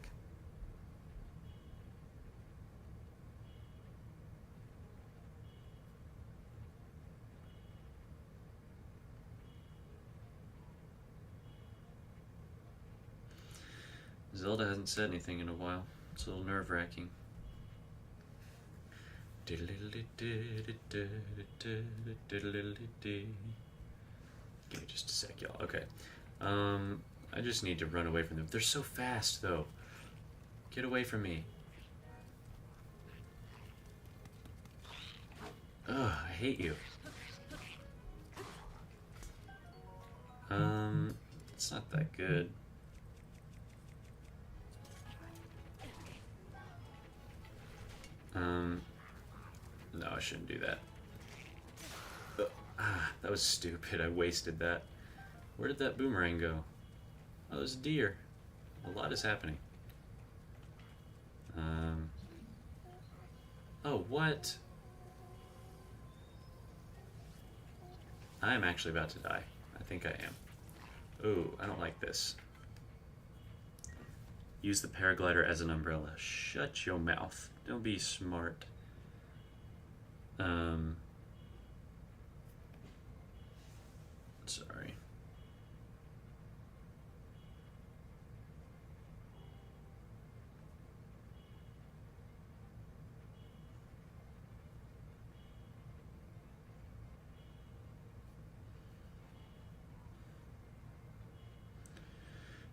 Zelda hasn't said anything in a while. It's a little nerve-wracking. Give me just a sec, y'all. Okay. I just need to run away from them. They're so fast, though. Get away from me. Ugh, I hate you. It's not that good. No, I shouldn't do that. That was stupid. I wasted that. Where did that boomerang go? Oh, there's a deer. A lot is happening. Oh, what? I am actually about to die. I think I am. Ooh, I don't like this. Use the paraglider as an umbrella. Shut your mouth. Don't be smart. Sorry.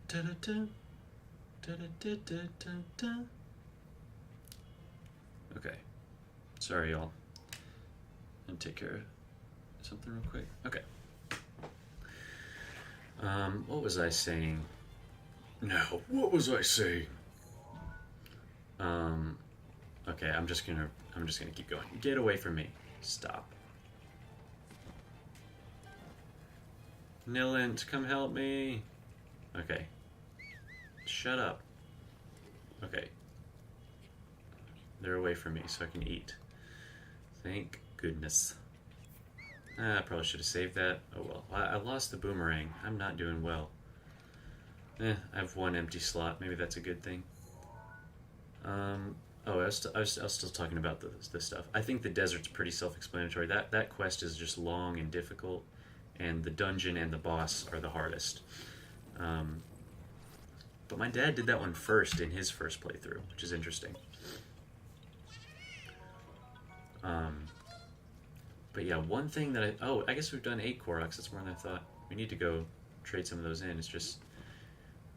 Da-da-da. Da-da-da-da-da-da. Okay. Sorry, y'all. And take care of something real quick. Okay. What was I saying? No, what was I saying? Okay, I'm just gonna keep going. Get away from me. Stop. Nilent, come help me. Okay. Shut up. Okay. They're away from me, so I can eat. Thank goodness. I probably should have saved that. Oh well. I lost the boomerang. I'm not doing well. I have one empty slot. Maybe that's a good thing. Oh, I was still talking about this stuff. I think the desert's pretty self-explanatory. That quest is just long and difficult, and the dungeon and the boss are the hardest. But my dad did that one first in his first playthrough, which is interesting. But yeah, one thing that I guess we've done 8 Koroks. That's more than I thought. We need to go trade some of those in. It's just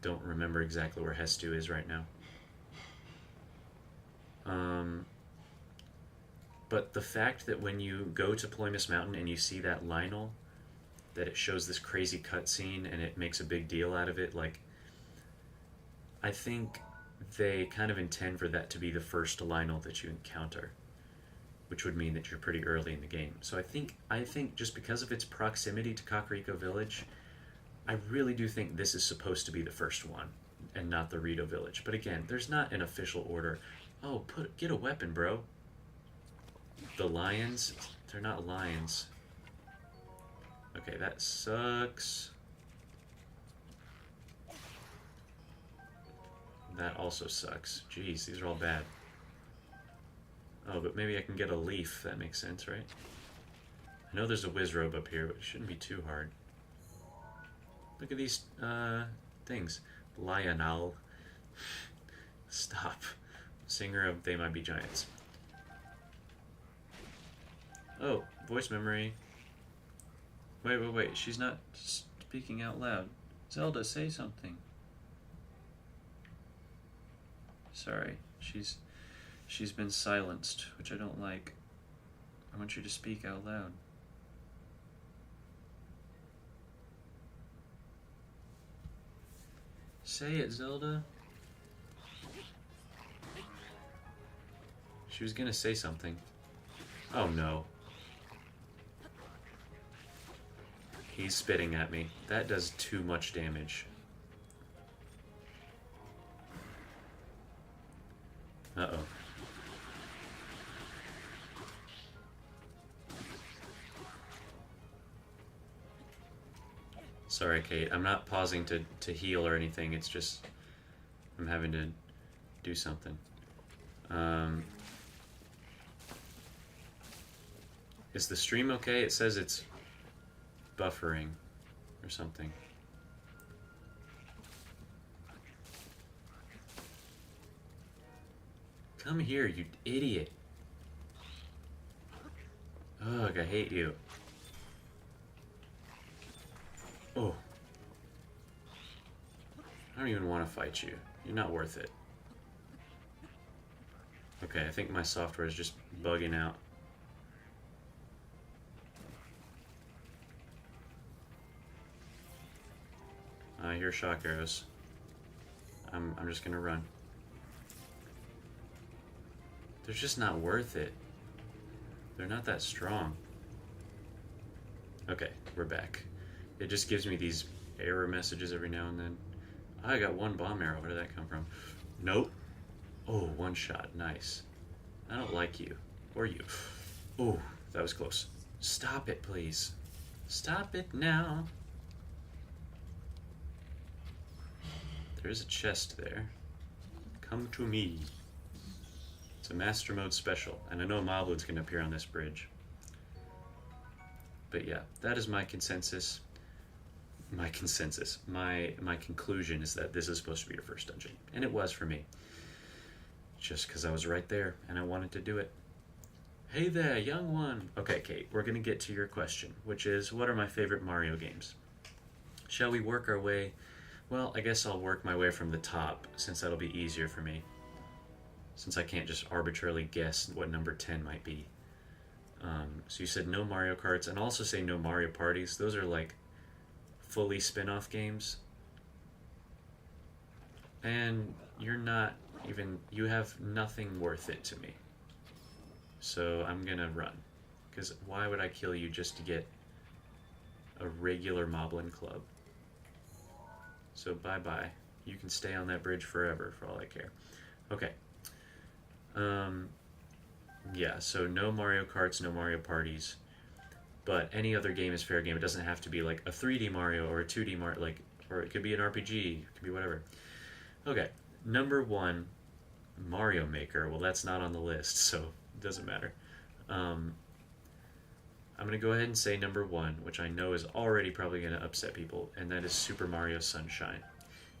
don't remember exactly where Hestu is right now. But the fact that when you go to Ploymus Mountain and you see that Lionel, that it shows this crazy cutscene and it makes a big deal out of it, like, I think they kind of intend for that to be the first Lionel that you encounter, which would mean that you're pretty early in the game. So I think just because of its proximity to Kakariko Village, I really do think this is supposed to be the first one and not the Rito Village. But again, there's not an official order. Oh, get a weapon, bro. The lions? They're not lions. Okay, that sucks. That also sucks. Jeez, these are all bad. Oh, but maybe I can get a leaf. That makes sense, right? I know there's a Wizrobe up here, but it shouldn't be too hard. Look at these things. Lionel. Stop. Singer of They Might Be Giants. Oh, voice memory. Wait. She's not speaking out loud. Zelda, say something. Sorry. She's been silenced, which I don't like. I want you to speak out loud. Say it, Zelda. She was gonna say something. Oh no. He's spitting at me. That does too much damage. Uh-oh. Sorry, Kate. I'm not pausing to heal or anything. It's just I'm having to do something. Is the stream okay? It says it's buffering or something. Come here, you idiot. Ugh, I hate you. Oh. I don't even want to fight you. You're not worth it. Okay, I think my software is just bugging out. I hear shock arrows. I'm just gonna run. They're just not worth it. They're not that strong. Okay, we're back. It just gives me these error messages every now and then. I got one bomb arrow. Where did that come from? Nope. Oh, one shot. Nice. I don't like you. Or you. Oh, that was close. Stop it, please. Stop it now. There's a chest there. Come to me. It's a Master Mode special, and I know Moblud's going to appear on this bridge. But yeah, that is my consensus. My conclusion is that this is supposed to be your first dungeon. And it was for me. Just because I was right there, and I wanted to do it. Hey there, young one! Okay, Kate, we're going to get to your question, which is, what are my favorite Mario games? Shall we work our way Well, I guess I'll work my way from the top, since that'll be easier for me. Since I can't just arbitrarily guess what number 10 might be. So you said no Mario Karts, and also say no Mario Parties. Those are like fully spin-off games. And you're not even, you have nothing worth it to me. So I'm gonna run. Because why would I kill you just to get a regular Moblin Club? So bye-bye. You can stay on that bridge forever for all I care. Okay. Yeah, so no Mario Karts, no Mario Parties. But any other game is fair game. It doesn't have to be like a 3D Mario or a 2D Mario, like, or it could be an RPG, it could be whatever. Okay, number 1, Mario Maker. Well, that's not on the list, so it doesn't matter. I'm going to go ahead and say number 1, which I know is already probably going to upset people, and that is Super Mario Sunshine.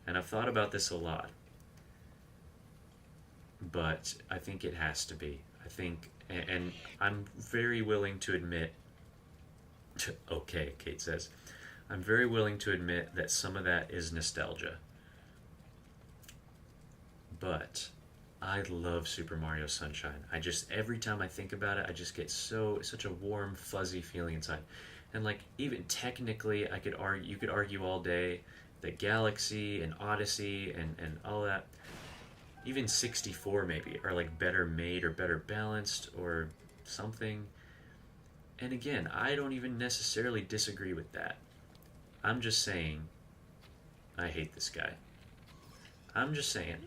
And I've thought about this a lot, but I think it has to be. I think, and I'm very willing to admit, okay, Kate says, I'm very willing to admit that some of that is nostalgia. But I love Super Mario Sunshine. I just, every time I think about it, I just get such a warm, fuzzy feeling inside. And like, even technically, you could argue all day that Galaxy and Odyssey and all that, even 64 maybe, are like better made or better balanced or something. And again, I don't even necessarily disagree with that. I'm just saying, I hate this guy. I'm just saying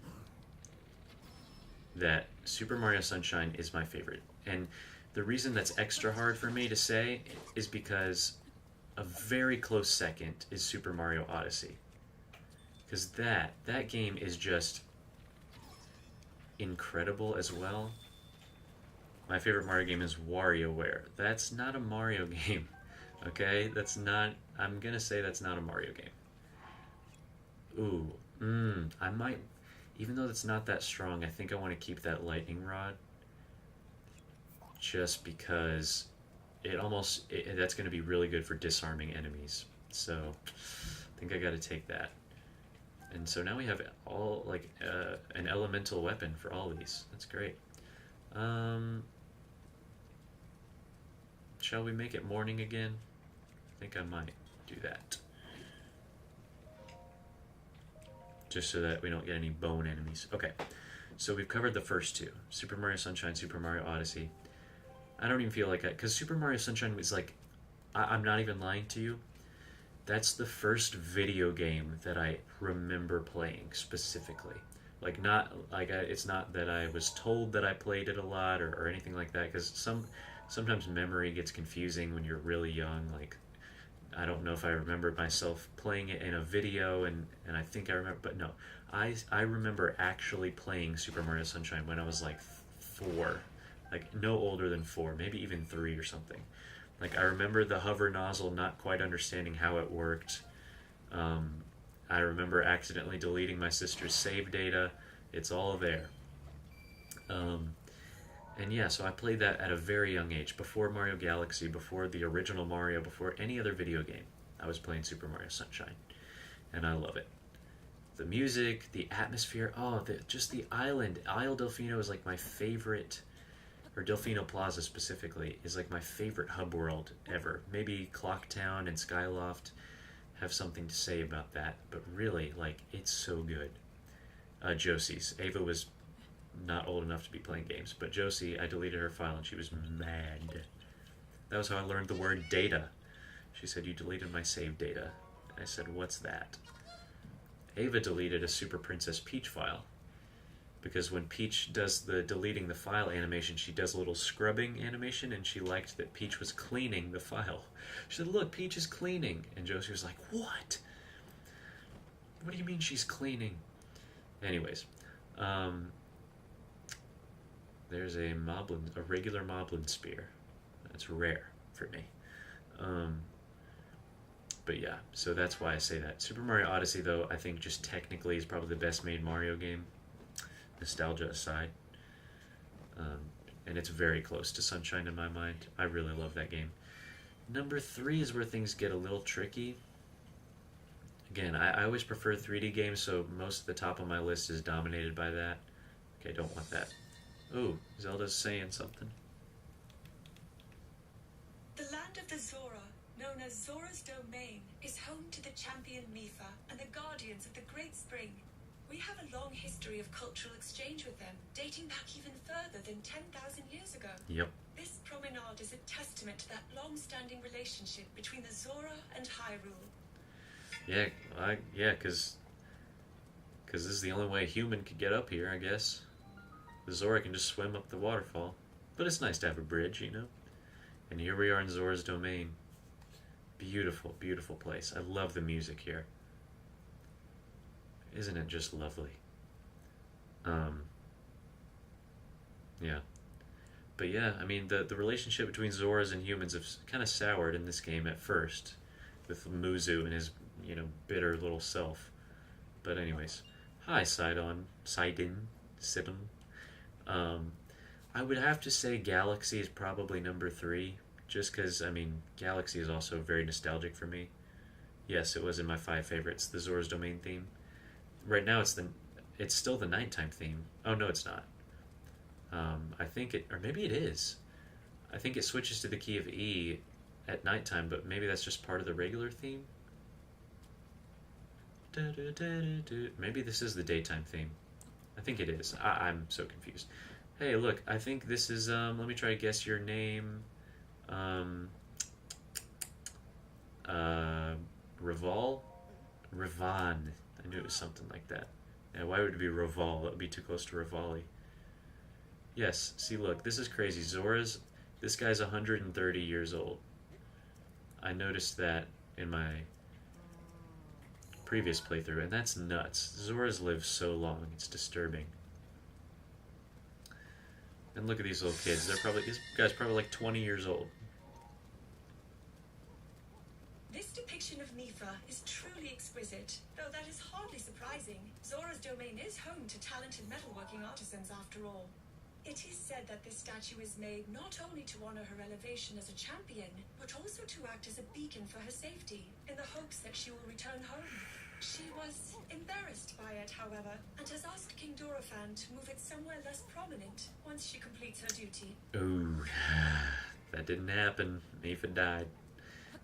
that Super Mario Sunshine is my favorite. And the reason that's extra hard for me to say is because a very close second is Super Mario Odyssey. Because that game is just incredible as well. My favorite Mario game is WarioWare. That's not a Mario game, okay? That's not, I'm gonna say that's not a Mario game. Ooh, I might, even though it's not that strong, I think I want to keep that lightning rod. Just because that's gonna be really good for disarming enemies. So, I think I gotta take that. And so now we have all, like, an elemental weapon for all these. That's great. Shall we make it morning again? I think I might do that. Just so that we don't get any bone enemies. Okay, so we've covered the first two. Super Mario Sunshine, Super Mario Odyssey. I don't even feel like that, because Super Mario Sunshine was like, I'm not even lying to you, that's the first video game that I remember playing specifically. Like, not like it's not that I was told that I played it a lot or anything like that, because sometimes memory gets confusing when you're really young. Like, I don't know if I remember myself playing it in a video, and I think I remember, but no, I remember actually playing Super Mario Sunshine when I was like 4, like no older than 4, maybe even 3 or something. Like, I remember the hover nozzle, not quite understanding how it worked. I remember accidentally deleting my sister's save data. It's all there. And yeah, so I played that at a very young age, before Mario Galaxy, before the original Mario, before any other video game. I was playing Super Mario Sunshine, and I love it. The music, the atmosphere, just the island. Isle Delfino is like my favorite, or Delfino Plaza specifically, is like my favorite hub world ever. Maybe Clocktown and Skyloft have something to say about that, but really, like, it's so good. Josie's. Ava was not old enough to be playing games, but Josie, I deleted her file and she was mad. That was how I learned the word data. She said, "You deleted my save data." I said, "What's that?" Ava deleted a Super Princess Peach file, because when Peach does the deleting the file animation, she does a little scrubbing animation, and she liked that Peach was cleaning the file. She said, "Look, Peach is cleaning." And Josie was like, "What? What do you mean she's cleaning?" Anyways, there's a regular Moblin spear. That's rare for me. But yeah, so that's why I say that. Super Mario Odyssey, though, I think just technically is probably the best made Mario game, nostalgia aside. And it's very close to Sunshine in my mind. I really love that game. Number 3 is where things get a little tricky. Again, I always prefer 3D games, so most of the top of my list is dominated by that. Okay, don't want that. Ooh, Zelda's saying something. The land of the Zora, known as Zora's Domain, is home to the champion Mifa and the guardians of the Great Spring. We have a long history of cultural exchange with them, dating back even further than 10,000 years ago. Yep. This promenade is a testament to that long-standing relationship between the Zora and Hyrule. Yeah, yeah, because this is the only way a human could get up here, I guess. The Zora can just swim up the waterfall. But it's nice to have a bridge, you know? And here we are in Zora's Domain. Beautiful, beautiful place. I love the music here. Isn't it just lovely? Yeah. But yeah, I mean, the relationship between Zoras and humans has kind of soured in this game at first, with Muzu and his, you know, bitter little self. But anyways, hi Sidon. I would have to say Galaxy is probably number 3, just because, I mean, Galaxy is also very nostalgic for me. Yes, it was in my 5 favorites, the Zora's Domain theme. Right now it's still the nighttime theme. Oh, no, it's not. I think it, or maybe it is. I think it switches to the key of E at nighttime, but maybe that's just part of the regular theme. Maybe this is the daytime theme. I think it is. I'm so confused. Hey, look, I think this is, let me try to guess your name. Reval? Revan. I knew it was something like that. Yeah, why would it be Reval? That would be too close to Revali. Yes, see, look, this is crazy. Zora's, this guy's 130 years old. I noticed that in my previous playthrough, and that's nuts. Zora's lived so long, it's disturbing. And look at these little kids. They're probably, this guy's probably like 20 years old. This depiction of Mifa is truly exquisite, though that is hardly surprising. Zora's Domain is home to talented metalworking artisans after all. It is said that this statue is made not only to honor her elevation as a champion, but also to act as a beacon for her safety, in the hopes that she will return home. She was embarrassed by it, however, and has asked King Dorephan to move it somewhere less prominent once she completes her duty. Ooh, that didn't happen. Mifa died.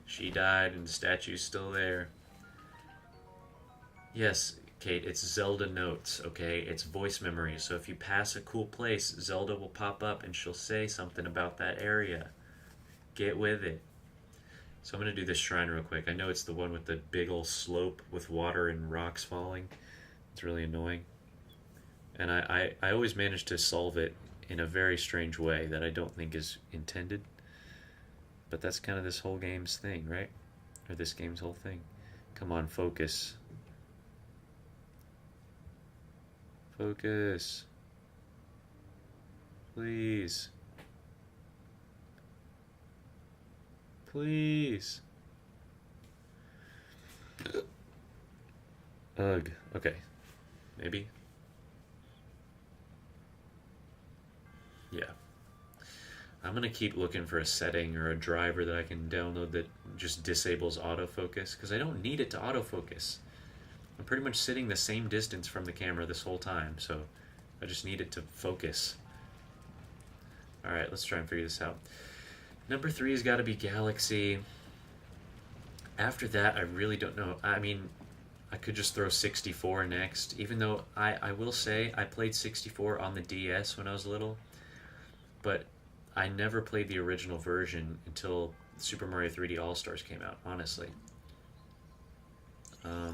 She died and the statue's still there. Yes, Kate, it's Zelda notes, okay? It's voice memory, so if you pass a cool place, Zelda will pop up and she'll say something about that area. Get with it. So I'm going to do this shrine real quick. I know it's the one with the big old slope with water and rocks falling. It's really annoying. And I always manage to solve it in a very strange way that I don't think is intended. But that's kind of this whole game's thing, right? Or this game's whole thing. Come on, focus. Focus. Please. Please. Ugh. Okay. Maybe. Yeah. I'm gonna keep looking for a setting or a driver that I can download that just disables autofocus, because I don't need it to autofocus. I'm pretty much sitting the same distance from the camera this whole time, so I just need it to focus. Alright, let's try and figure this out. Number 3 has got to be Galaxy. After that, I really don't know. I mean, I could just throw 64 next, even though I will say I played 64 on the DS when I was little, but I never played the original version until Super Mario 3D All-Stars came out, honestly.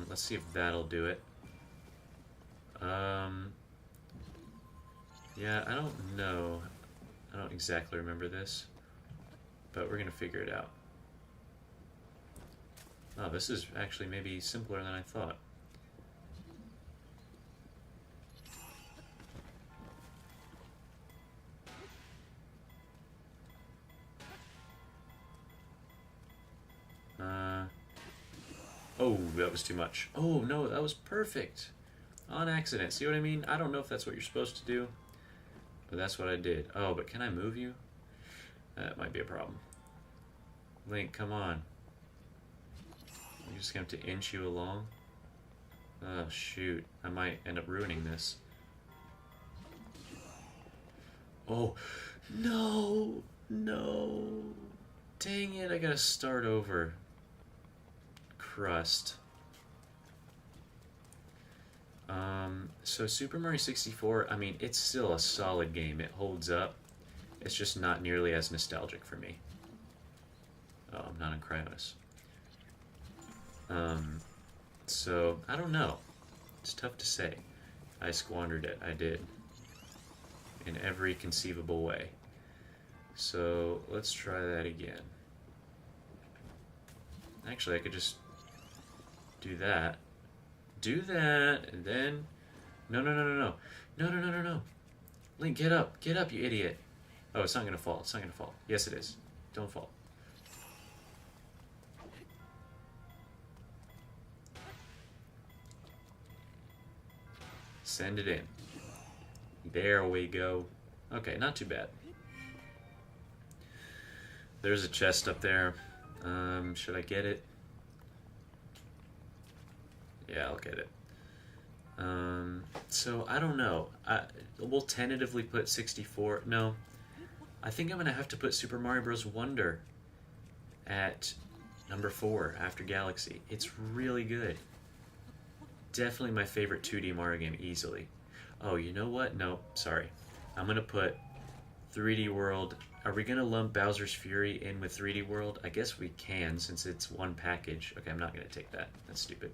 Let's see if that'll do it. Yeah, I don't know. I don't exactly remember this, but we're gonna figure it out. Oh, this is actually maybe simpler than I thought. Oh, that was too much. Oh, no, that was perfect. On accident. See what I mean? I don't know if that's what you're supposed to do, but that's what I did. Oh, but can I move you? That might be a problem. Link, come on. I'm just going to have to inch you along. shoot. I might end up ruining this. Oh, no! No! Dang it, I gotta start over. Crust. So Super Mario 64, I mean, it's still a solid game. It holds up. It's just not nearly as nostalgic for me. Oh, I'm not on Cryonis. So, I don't know. It's tough to say. I squandered it. I did. In every conceivable way. So, let's try that again. Actually, I could just do that. Do that, and then... No. No. Link, get up. Get up, you idiot. Oh, it's not gonna fall. It's not gonna fall. Yes, it is. Don't fall. Send it in. There we go. Okay, not too bad. There's a chest up there. Should I get it? Yeah, I'll get it. So, I don't know. We'll tentatively put 64. No. I think I'm going to have to put Super Mario Bros. Wonder at number 4 after Galaxy. It's really good. Definitely my favorite 2D Mario game, easily. Oh, you know what? No, sorry. I'm going to put 3D World. Are we going to lump Bowser's Fury in with 3D World? I guess we can, since it's one package. Okay, I'm not going to take that. That's stupid.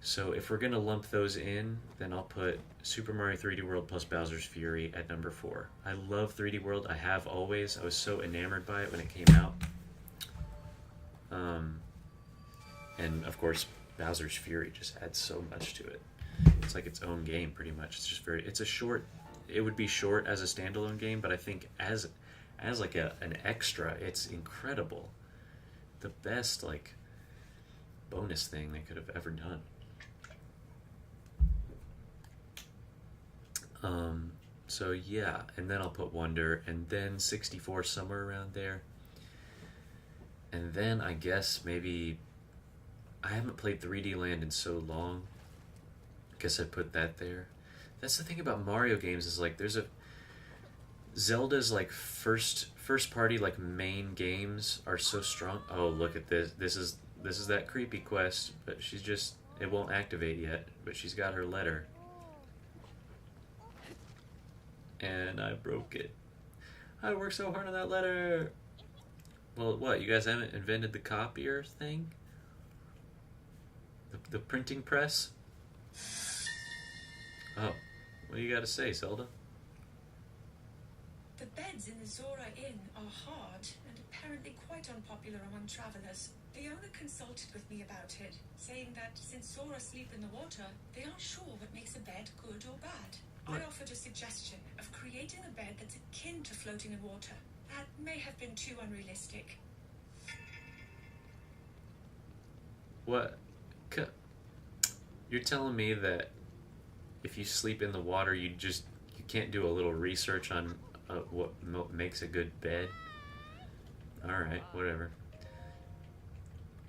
So if we're going to lump those in, then I'll put Super Mario 3D World plus Bowser's Fury at number 4. I love 3D World. I have always. I was so enamored by it when it came out. And, of course, Bowser's Fury just adds so much to it. It's like its own game, pretty much. It's just very... It's a short... It would be short as a standalone game, but I think as like an extra, it's incredible. The best, like, bonus thing they could have ever done. So yeah, and then I'll put Wonder, and then 64 somewhere around there. And then I guess maybe, I haven't played 3D Land in so long. I guess I'd put that there. That's the thing about Mario games, is like there's a, Zelda's like first party like main games are so strong. Oh, look at this. This is that creepy quest, but she's just, it won't activate yet, but she's got her letter. And I broke it. I worked so hard on that letter. Well, what? You guys haven't invented the copier thing? The printing press? Oh, what do you got to say, Zelda? The beds in the Zora Inn are hard and apparently quite unpopular among travelers. The owner consulted with me about it, saying that since Zora sleep in the water, they aren't sure what makes a bed good or bad. I offered a suggestion of creating a bed that's akin to floating in water. That may have been too unrealistic. What? You're telling me that if you sleep in the water, you can't do a little research on what makes a good bed? Alright, whatever.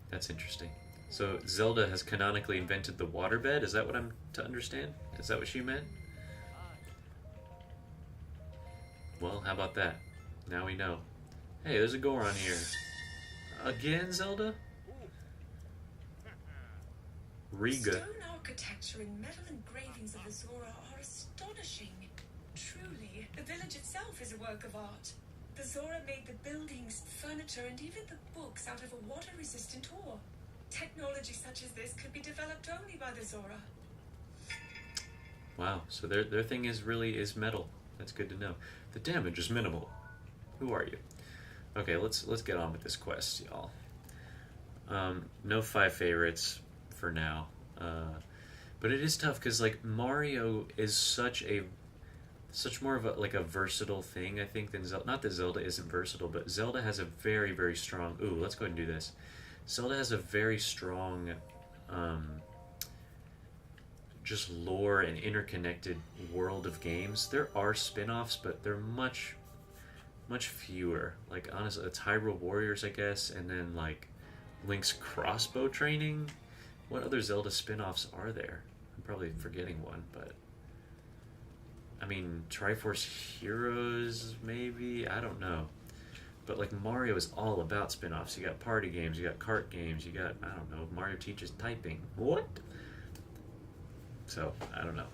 That's interesting. So Zelda has canonically invented the waterbed? Is that what I'm to understand? Is that what she meant? Well, how about that? Now we know. Hey, there's a Goron here. Again, Zelda? Riga. Stone architecture and metal engravings of the Zora are astonishing. Truly, the village itself is a work of art. The Zora made the buildings, furniture, and even the books out of a water-resistant ore. Technology such as this could be developed only by the Zora. Wow, so their thing is metal. That's good to know. The damage is minimal. Who are you? Okay, let's get on with this quest, y'all. No 5 favorites for now. But it is tough because like Mario is such more of a versatile thing, I think, than Zelda. Not that Zelda isn't versatile, but Zelda has a very, very strong... Ooh, let's go ahead and do this. Zelda has a very strong just lore and interconnected world of games. There are spin-offs, but they're much fewer. Like, honestly, it's Hyrule Warriors, I guess, and then like Link's crossbow training, What other Zelda spin-offs are there? I'm probably forgetting one, but I mean, Triforce Heroes, maybe? I don't know. But like Mario is all about spin-offs. You got party games, you got kart games, you got, I don't know, Mario teaches typing. What? So, I don't know.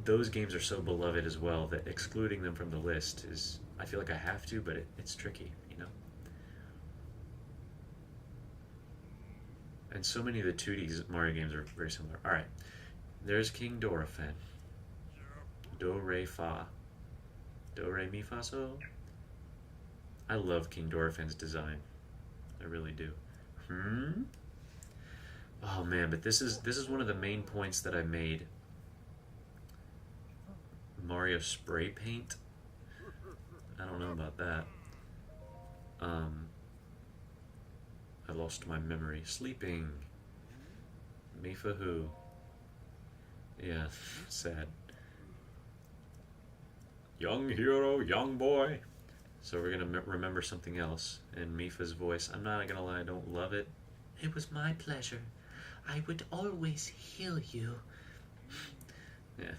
Those games are so beloved as well that excluding them from the list is, I feel like I have to, but it's tricky, you know? And so many of the 2D Mario games are very similar. Alright, there's King Dorephan. Do, re, fa. Do, re, mi, fa, so. I love King Dorephan's design. I really do. Oh man, but this is one of the main points that I made. Mario spray paint. I don't know about that. I lost my memory. Sleeping. Mifa who? Yeah, sad. Young hero, young boy. So we're gonna remember something else in Mifa's voice. I'm not gonna lie, I don't love it. It was my pleasure. I would always heal you. Yeah.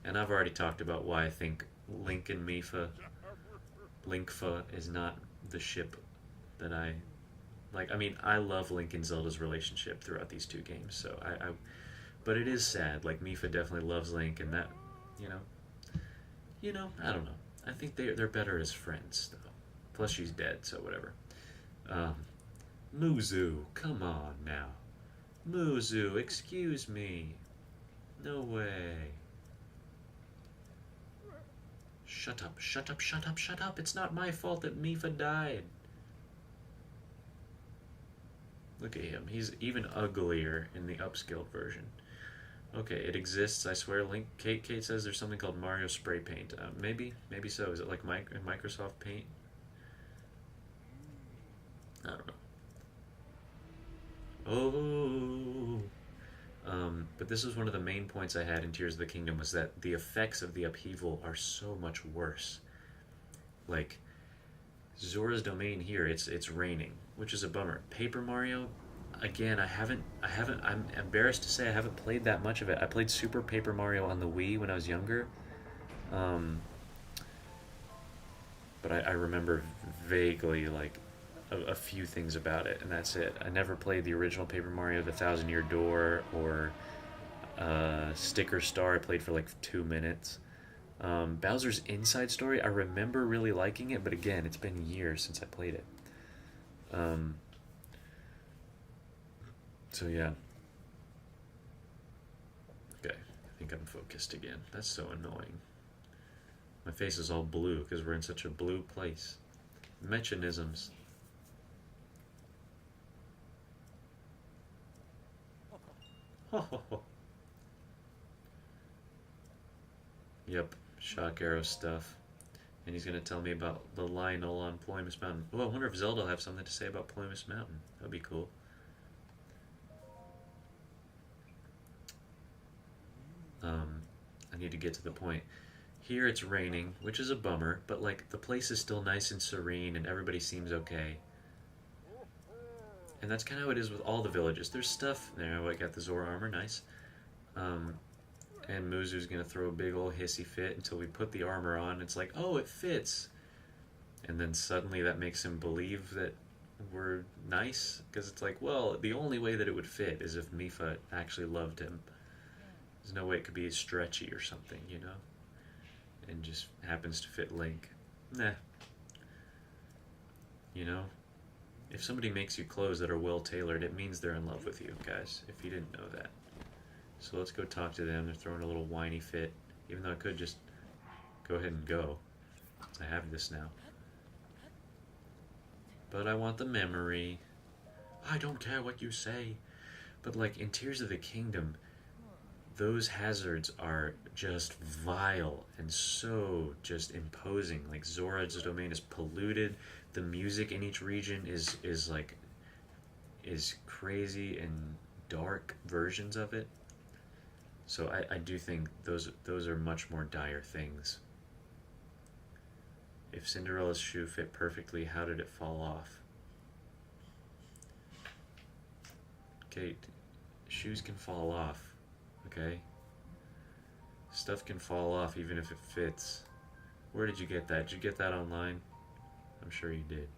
And I've already talked about why I think Link and Linkfa is not the ship that I like. I mean, I love Link and Zelda's relationship throughout these two games, so but it is sad. Like Mifa definitely loves Link, and that, you know, I don't know. I think they're better as friends, though. Plus, she's dead, so whatever. Muzu, come on now. Muzu, excuse me. No way. Shut up, shut up, shut up, shut up. It's not my fault that Mifa died. Look at him. He's even uglier in the upscaled version. Okay, it exists. I swear. Link. Kate says there's something called Mario Spray Paint. Maybe so. Is it like Microsoft Paint? I don't know. Oh. But this was one of the main points I had in Tears of the Kingdom, was that the effects of the upheaval are so much worse. Like Zora's Domain here, it's raining, which is a bummer. Paper Mario. Again, I'm embarrassed to say I haven't played that much of it. I played Super Paper Mario on the Wii when I was younger. But I remember vaguely, like, a few things about it, and that's it. I never played the original Paper Mario, the Thousand Year Door, or Sticker Star. I played for like 2 minutes. Bowser's Inside Story, I remember really liking it, but again, it's been years since I played it. So yeah. Okay, I think I'm focused again. That's so annoying. My face is all blue because we're in such a blue place. Mechanisms. Yep, shock arrow stuff. And he's going to tell me about the Lionel on Ploymus Mountain. Oh, I wonder if Zelda will have something to say about Ploymus Mountain. That'd be cool. I need to get to the point. Here it's raining, which is a bummer, but like the place is still nice and serene and everybody seems okay. And that's kind of how it is with all the villages. There's stuff there. I got the Zora armor, nice. And Muzu's gonna throw a big old hissy fit until we put the armor on. It's like, oh, it fits. And then suddenly that makes him believe that we're nice, because it's like, well, the only way that it would fit is if Mifa actually loved him. There's no way it could be stretchy or something, you know? And just happens to fit Link. Nah. You know? If somebody makes you clothes that are well tailored, it means they're in love with you, guys, if you didn't know that. So let's go talk to them. They're throwing a little whiny fit, even though I could just go ahead and go. I have this now. But I want the memory. I don't care what you say. But like in Tears of the Kingdom, those hazards are just vile and so just imposing. Like Zora's Domain is polluted. The music in each region is crazy and dark versions of it. So I do think those are much more dire things. If Cinderella's shoe fit perfectly, how did it fall off? Kate, shoes can fall off, okay? Stuff can fall off even if it fits. Where did you get that? Did you get that online? I'm sure you did.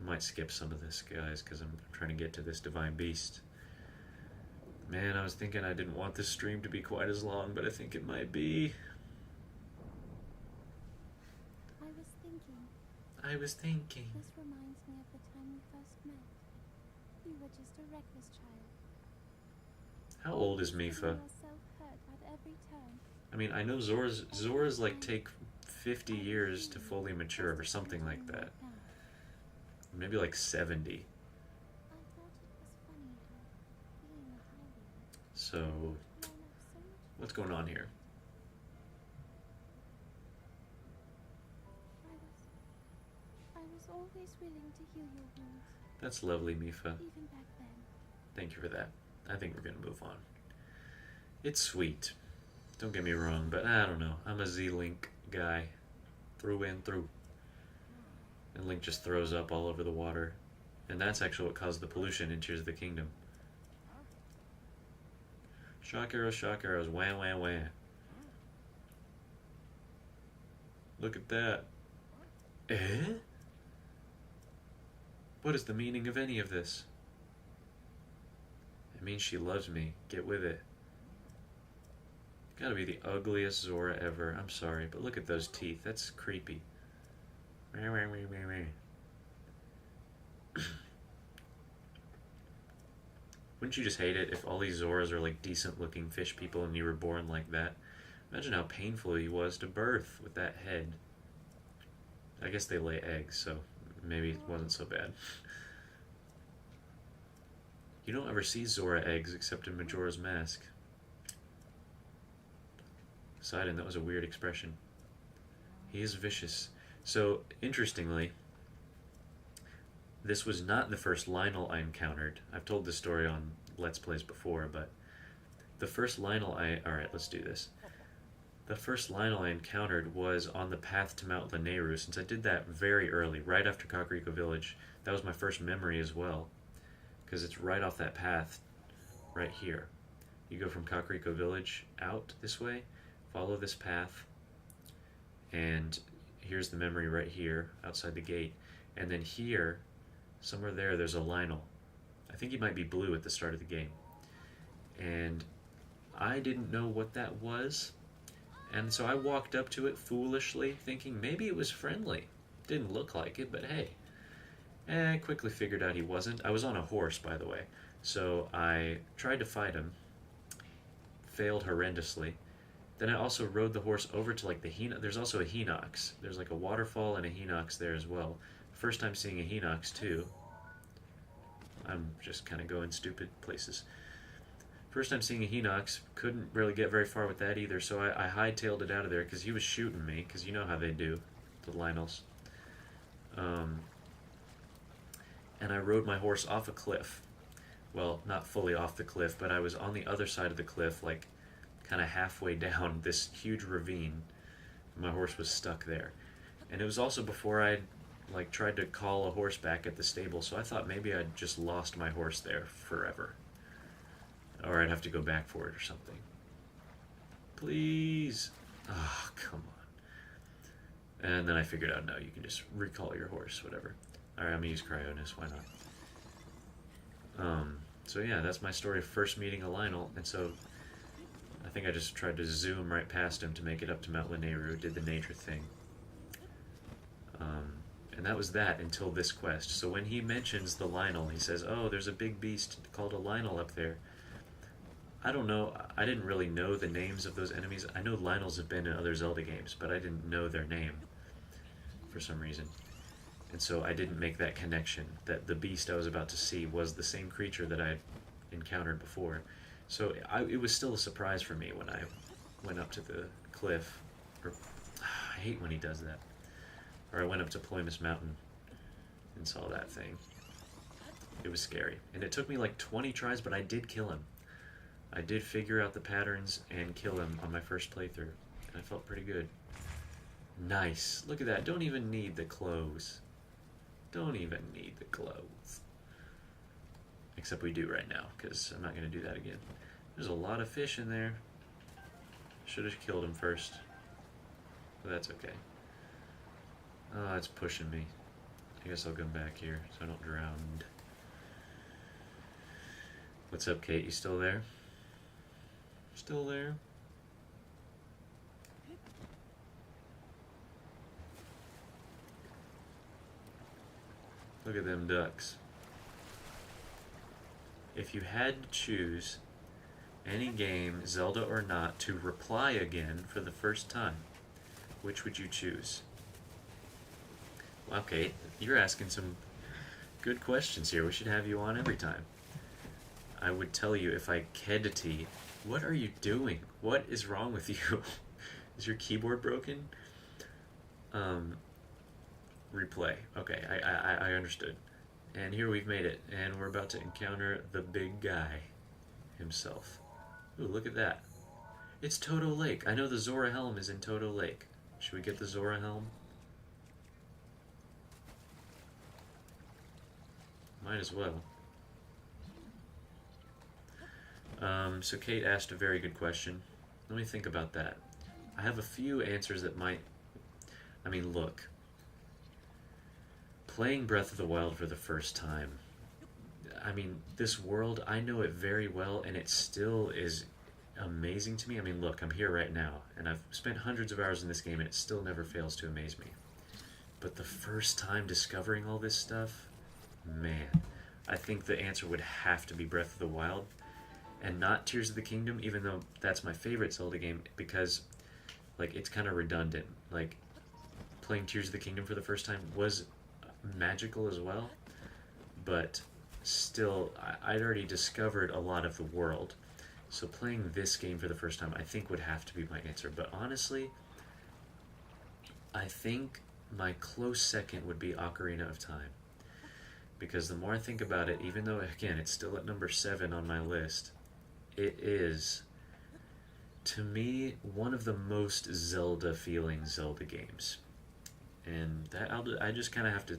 I might skip some of this, guys, because I'm trying to get to this divine beast. Man, I was thinking I didn't want this stream to be quite as long, but I think it might be. I was thinking. This reminds me of the time we first met. You were just a reckless child. How old is Mifa? Yourself hurt at every turn. I mean, I know Zoras like take 50 years to fully mature or something like that. Maybe like 70. I thought it was funny how being a highway So, line up so much. what's going on here? I was always willing to heal your wounds, That's lovely, Mifa. even back then. Thank you for that. I think we're going to move on. It's sweet. Don't get me wrong, but I don't know. I'm a Z-Link guy. Through and through. And Link just throws up all over the water. And that's actually what caused the pollution in Tears of the Kingdom. Shock arrows, wah, wah, wah. Look at that. Eh? What is the meaning of any of this? It means she loves me. Get with it. Gotta be the ugliest Zora ever. I'm sorry, but look at those teeth. That's creepy. Wouldn't you just hate it if all these Zoras are like decent looking fish people and you were born like that? Imagine how painful he was to birth with that head. I guess they lay eggs, so maybe it wasn't so bad. You don't ever see Zora eggs except in Majora's Mask. Poseidon, that was a weird expression. He is vicious. So, interestingly, this was not the first Lionel I encountered. I've told this story on Let's Plays before, but the first Lionel Alright, let's do this. The first Lionel I encountered was on the path to Mount Lanayru, since I did that very early, right after Kakariko Village. That was my first memory as well, because it's right off that path, right here. You go from Kakariko Village out this way, follow this path, and here's the memory right here, outside the gate. And then here, somewhere there, there's a Lionel. I think he might be blue at the start of the game. And I didn't know what that was. And so I walked up to it foolishly, thinking maybe it was friendly. Didn't look like it, but hey. And I quickly figured out he wasn't. I was on a horse, by the way. So I tried to fight him. Failed horrendously. Then I also rode the horse over to like the Hinox. There's also a Hinox. There's like a waterfall and a Hinox there as well. First time seeing a Hinox too. I'm just kind of going stupid places. First time seeing a Hinox. Couldn't really get very far with that either, so I hightailed it out of there because he was shooting me, because you know how they do, the Lionels. And I rode my horse off a cliff. Well, not fully off the cliff, but I was on the other side of the cliff, like kind of halfway down this huge ravine. My horse was stuck there. And it was also before I'd like tried to call a horse back at the stable, so I thought maybe I'd just lost my horse there forever. Or I'd have to go back for it or something. Please. Oh, come on. And then I figured out, no, you can just recall your horse, whatever. Alright, I'm gonna use Cryonis, why not? So yeah, that's my story of first meeting a Lionel, and so I think I just tried to zoom right past him to make it up to Mount Lanayru, did the nature thing. And that was that until this quest. So when he mentions the Lionel, he says, oh, there's a big beast called a Lionel up there. I don't know, I didn't really know the names of those enemies. I know Lionels have been in other Zelda games, but I didn't know their name for some reason. And so I didn't make that connection, that the beast I was about to see was the same creature that I had encountered before. So it was still a surprise for me when I went up to the cliff. I hate when he does that. Or I went up to Ploymus Mountain and saw that thing. It was scary. And it took me like 20 tries, but I did kill him. I did figure out the patterns and kill him on my first playthrough. And I felt pretty good. Nice. Look at that. Don't even need the clothes. Don't even need the clothes. Except we do right now, because I'm not going to do that again. There's a lot of fish in there. Should have killed him first. But that's okay. Oh, it's pushing me. I guess I'll come back here so I don't drown. What's up, Kate? You still there? Still there? Look at them ducks. If you had to choose any game, Zelda or not, to reply again for the first time, which would you choose? Well, Kate, you're asking some good questions here. We should have you on every time. I would tell you if I Kedity, what are you doing? What is wrong with you? Is your keyboard broken? Replay. Okay, I understood. And here we've made it, and we're about to encounter the big guy himself. Ooh, look at that. It's Toto Lake. I know the Zora helm is in Toto Lake. Should we get the Zora helm? Might as well. So Kate asked a very good question. Let me think about that. I have a few answers that might... I mean, look. Playing Breath of the Wild for the first time. I mean, this world, I know it very well, and it still is amazing to me. I mean, look, I'm here right now, and I've spent hundreds of hours in this game, and it still never fails to amaze me. But the first time discovering all this stuff, man, I think the answer would have to be Breath of the Wild, and not Tears of the Kingdom, even though that's my favorite Zelda game, because, like, it's kind of redundant. Like, playing Tears of the Kingdom for the first time was magical as well, but still, I'd already discovered a lot of the world, so playing this game for the first time, I think would have to be my answer. But honestly, I think my close second would be Ocarina of Time, because the more I think about it, even though, again, it's still at number 7 on my list, it is, to me, one of the most Zelda-feeling Zelda games. And that I just kind of have to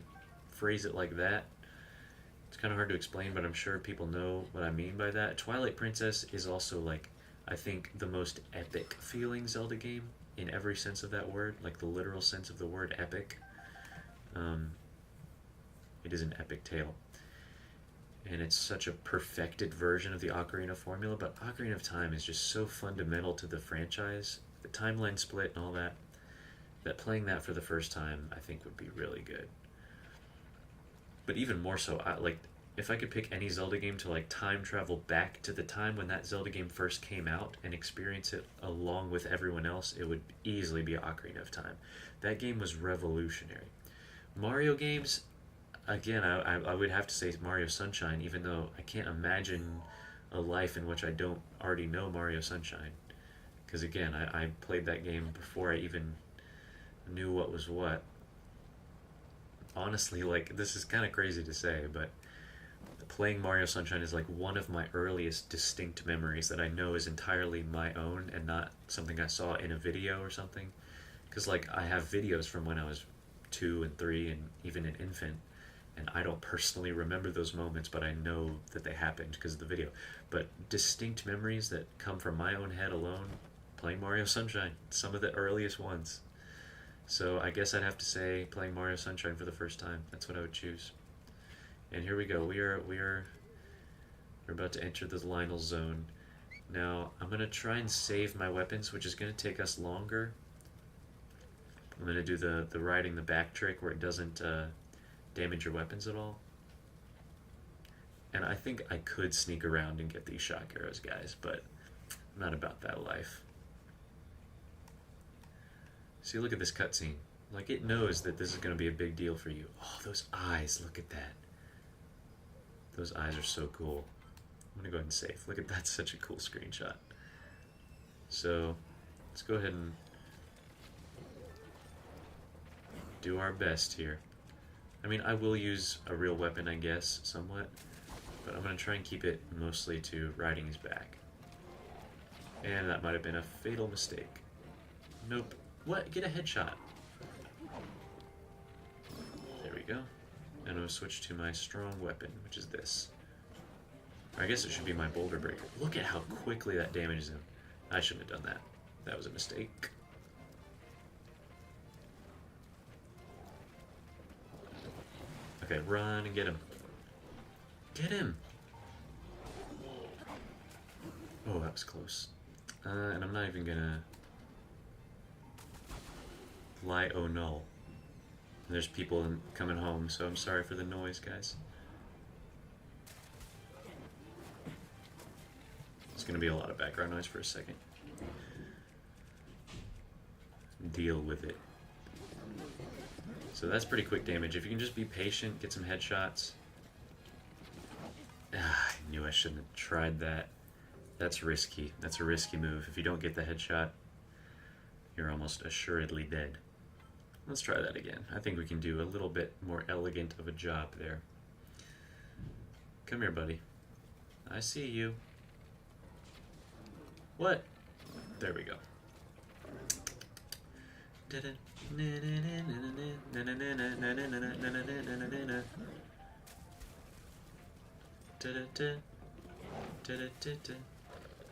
phrase it like that. It's kind of hard to explain, but I'm sure people know what I mean by that. Twilight Princess is also, like, I think the most epic feeling Zelda game in every sense of that word, like the literal sense of the word epic. It is an epic tale. And it's such a perfected version of the Ocarina formula, but Ocarina of Time is just so fundamental to the franchise, the timeline split and all that, that playing that for the first time, I think, would be really good. But even more so, like, if I could pick any Zelda game to, like, time travel back to the time when that Zelda game first came out and experience it along with everyone else, it would easily be Ocarina of Time. That game was revolutionary. Mario games, again, I would have to say Mario Sunshine, even though I can't imagine a life in which I don't already know Mario Sunshine. Because, again, I played that game before I even knew what was what. Honestly, like, this is kind of crazy to say, but playing Mario Sunshine is like one of my earliest distinct memories that I know is entirely my own and not something I saw in a video or something. Because, like, I have videos from when I was 2 and 3 and even an infant, and I don't personally remember those moments, but I know that they happened because of the video. But distinct memories that come from my own head alone, playing Mario Sunshine, some of the earliest ones. So I guess I'd have to say playing Mario Sunshine for the first time. That's what I would choose. And here we go. We're about to enter the Lionel zone. Now, I'm going to try and save my weapons, which is going to take us longer. I'm going to do the riding the back trick where it doesn't damage your weapons at all. And I think I could sneak around and get these shock arrows, guys, but I'm not about that life. See, look at this cutscene. Like, it knows that this is going to be a big deal for you. Oh, those eyes, look at that. Those eyes are so cool. I'm going to go ahead and save. Look at that, such a cool screenshot. So, let's go ahead and do our best here. I mean, I will use a real weapon, I guess, somewhat. But I'm going to try and keep it mostly to riding his back. And that might have been a fatal mistake. Nope. What? Get a headshot. we go. And I'm going to switch to my strong weapon, which is this. I guess it should be my boulder breaker. Look at how quickly that damages him. I shouldn't have done that. That was a mistake. Okay, run and get him. Get him! Oh, that was close. And I'm not even gonna lie oh null. There's people coming home, so I'm sorry for the noise, guys. It's gonna be a lot of background noise for a second. Deal with it. So that's pretty quick damage. If you can just be patient, get some headshots. Ah, I knew I shouldn't have tried that. That's risky. That's a risky move. If you don't get the headshot, you're almost assuredly dead. Let's try that again. I think we can do a little bit more elegant of a job there. Come here, buddy. I see you. What? There we go.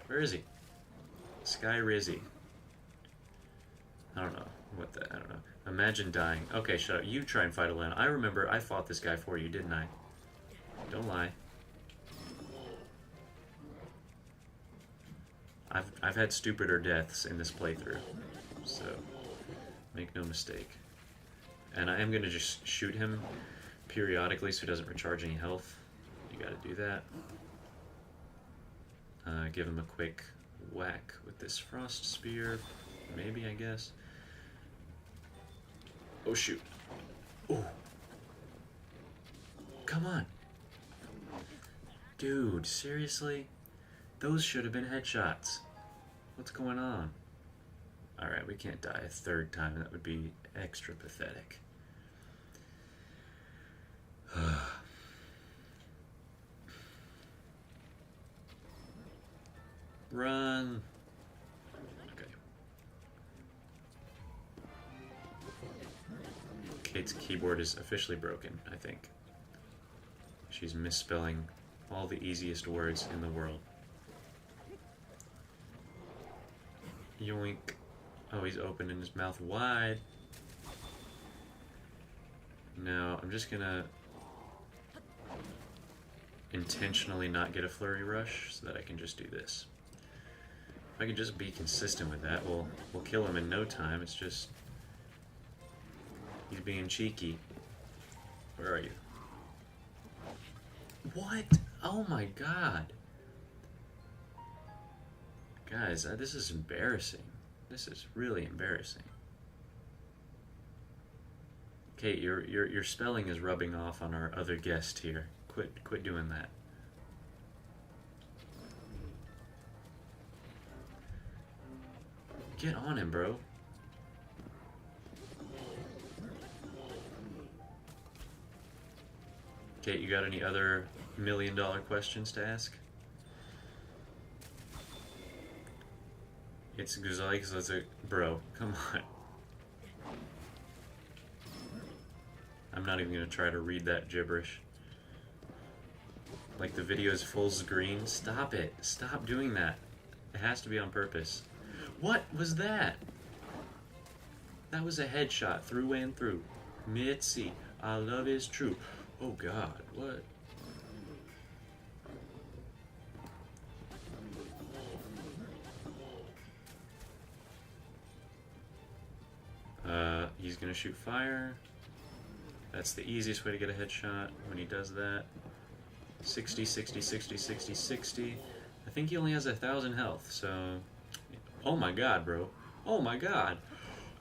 Where is he? Sky Rizzy. I don't know what that. I don't know. Imagine dying. Okay, shut up. You try and fight alone. I remember I fought this guy for you, didn't I? Don't lie. I've had stupider deaths in this playthrough, so make no mistake. And I am gonna just shoot him periodically so he doesn't recharge any health. You gotta do that. Give him a quick whack with this frost spear, maybe, I guess. Oh shoot. Oh. Come on. Dude, seriously? Those should have been headshots. What's going on? Alright, we can't die a third time. That would be extra pathetic. Run. Okay. Kate's keyboard is officially broken, I think. She's misspelling all the easiest words in the world. Yoink. Oh, he's opening his mouth wide. Now, I'm just gonna intentionally not get a flurry rush so that I can just do this. If I can just be consistent with that, we'll kill him in no time. It's just he's being cheeky. Where are you? What? Oh my god. Guys, this is embarrassing. This is really embarrassing. Kate, your spelling is rubbing off on our other guest here. Quit doing that. Get on him, bro. Kate, you got any other million-dollar questions to ask? It's Guzali because it's a... Bro, come on. I'm not even going to try to read that gibberish. Like the video is full screen. Stop it. Stop doing that. It has to be on purpose. What was that? That was a headshot through and through. Mitzi, our love is true. Oh god, what? He's gonna shoot fire. That's the easiest way to get a headshot when he does that. 60, 60, 60, 60, 60. I think he only has 1,000 health, so... Oh my god, bro. Oh my god.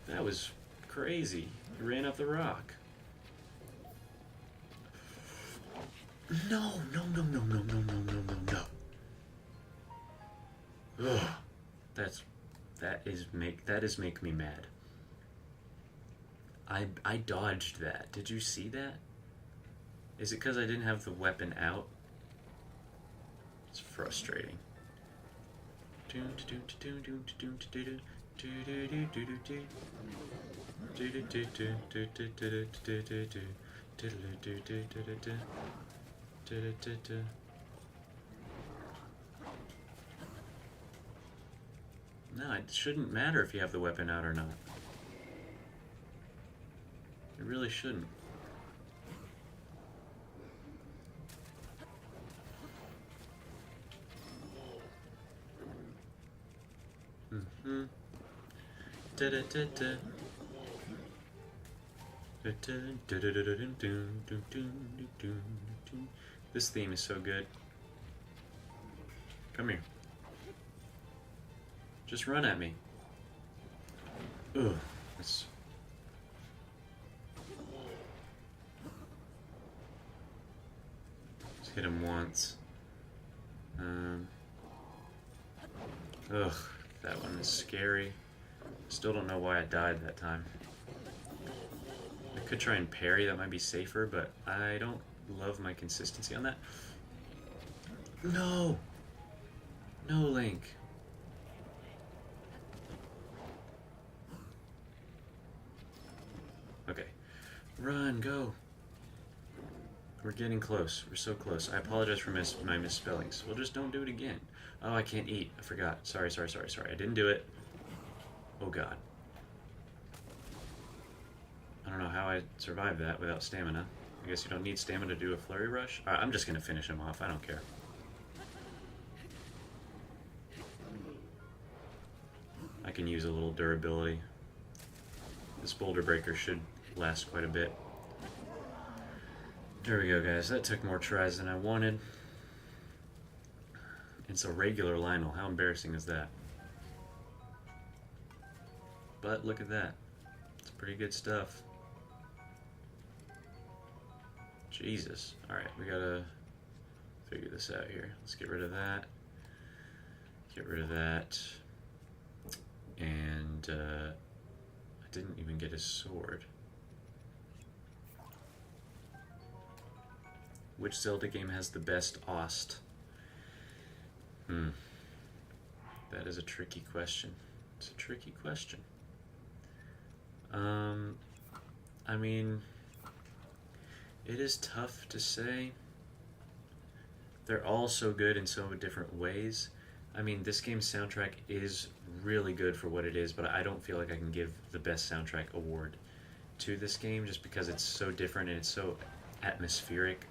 That was crazy. He ran up the rock. No, no, no, no, no, no, no, no, no, no. Ugh. That is make me mad. I dodged that. Did you see that? Is it because I didn't have the weapon out? It's frustrating. No, it shouldn't matter if you have the weapon out or not. It really shouldn't. Mm-hmm. This theme is so good. Come here. Just run at me. Ugh. Let's hit him once. Ugh, that one is scary. Still don't know why I died that time. I could try and parry, that might be safer, but I don't love my consistency on that. No! No, Link. Okay. Run, go. We're getting close. We're so close. I apologize for my misspellings. Well, just don't do it again. Oh, I can't eat. I forgot. Sorry. I didn't do it. Oh, God. I don't know how I survived that without stamina. I guess you don't need stamina to do a flurry rush. I'm just going to finish him off. I don't care. I can use a little durability. This boulder breaker should last quite a bit. There we go, guys. That took more tries than I wanted. It's a regular Lionel. How embarrassing is that? But look at that. It's pretty good stuff. Jesus. Alright, we gotta figure this out here. Let's get rid of that. Get rid of that. And I didn't even get his sword. Which Zelda game has the best Ost? That is a tricky question. It's a tricky question. I mean, it is tough to say. They're all so good in so different ways. I mean, this game's soundtrack is really good for what it is, but I don't feel like I can give the best soundtrack award to this game just because it's so different and it's so atmospheric.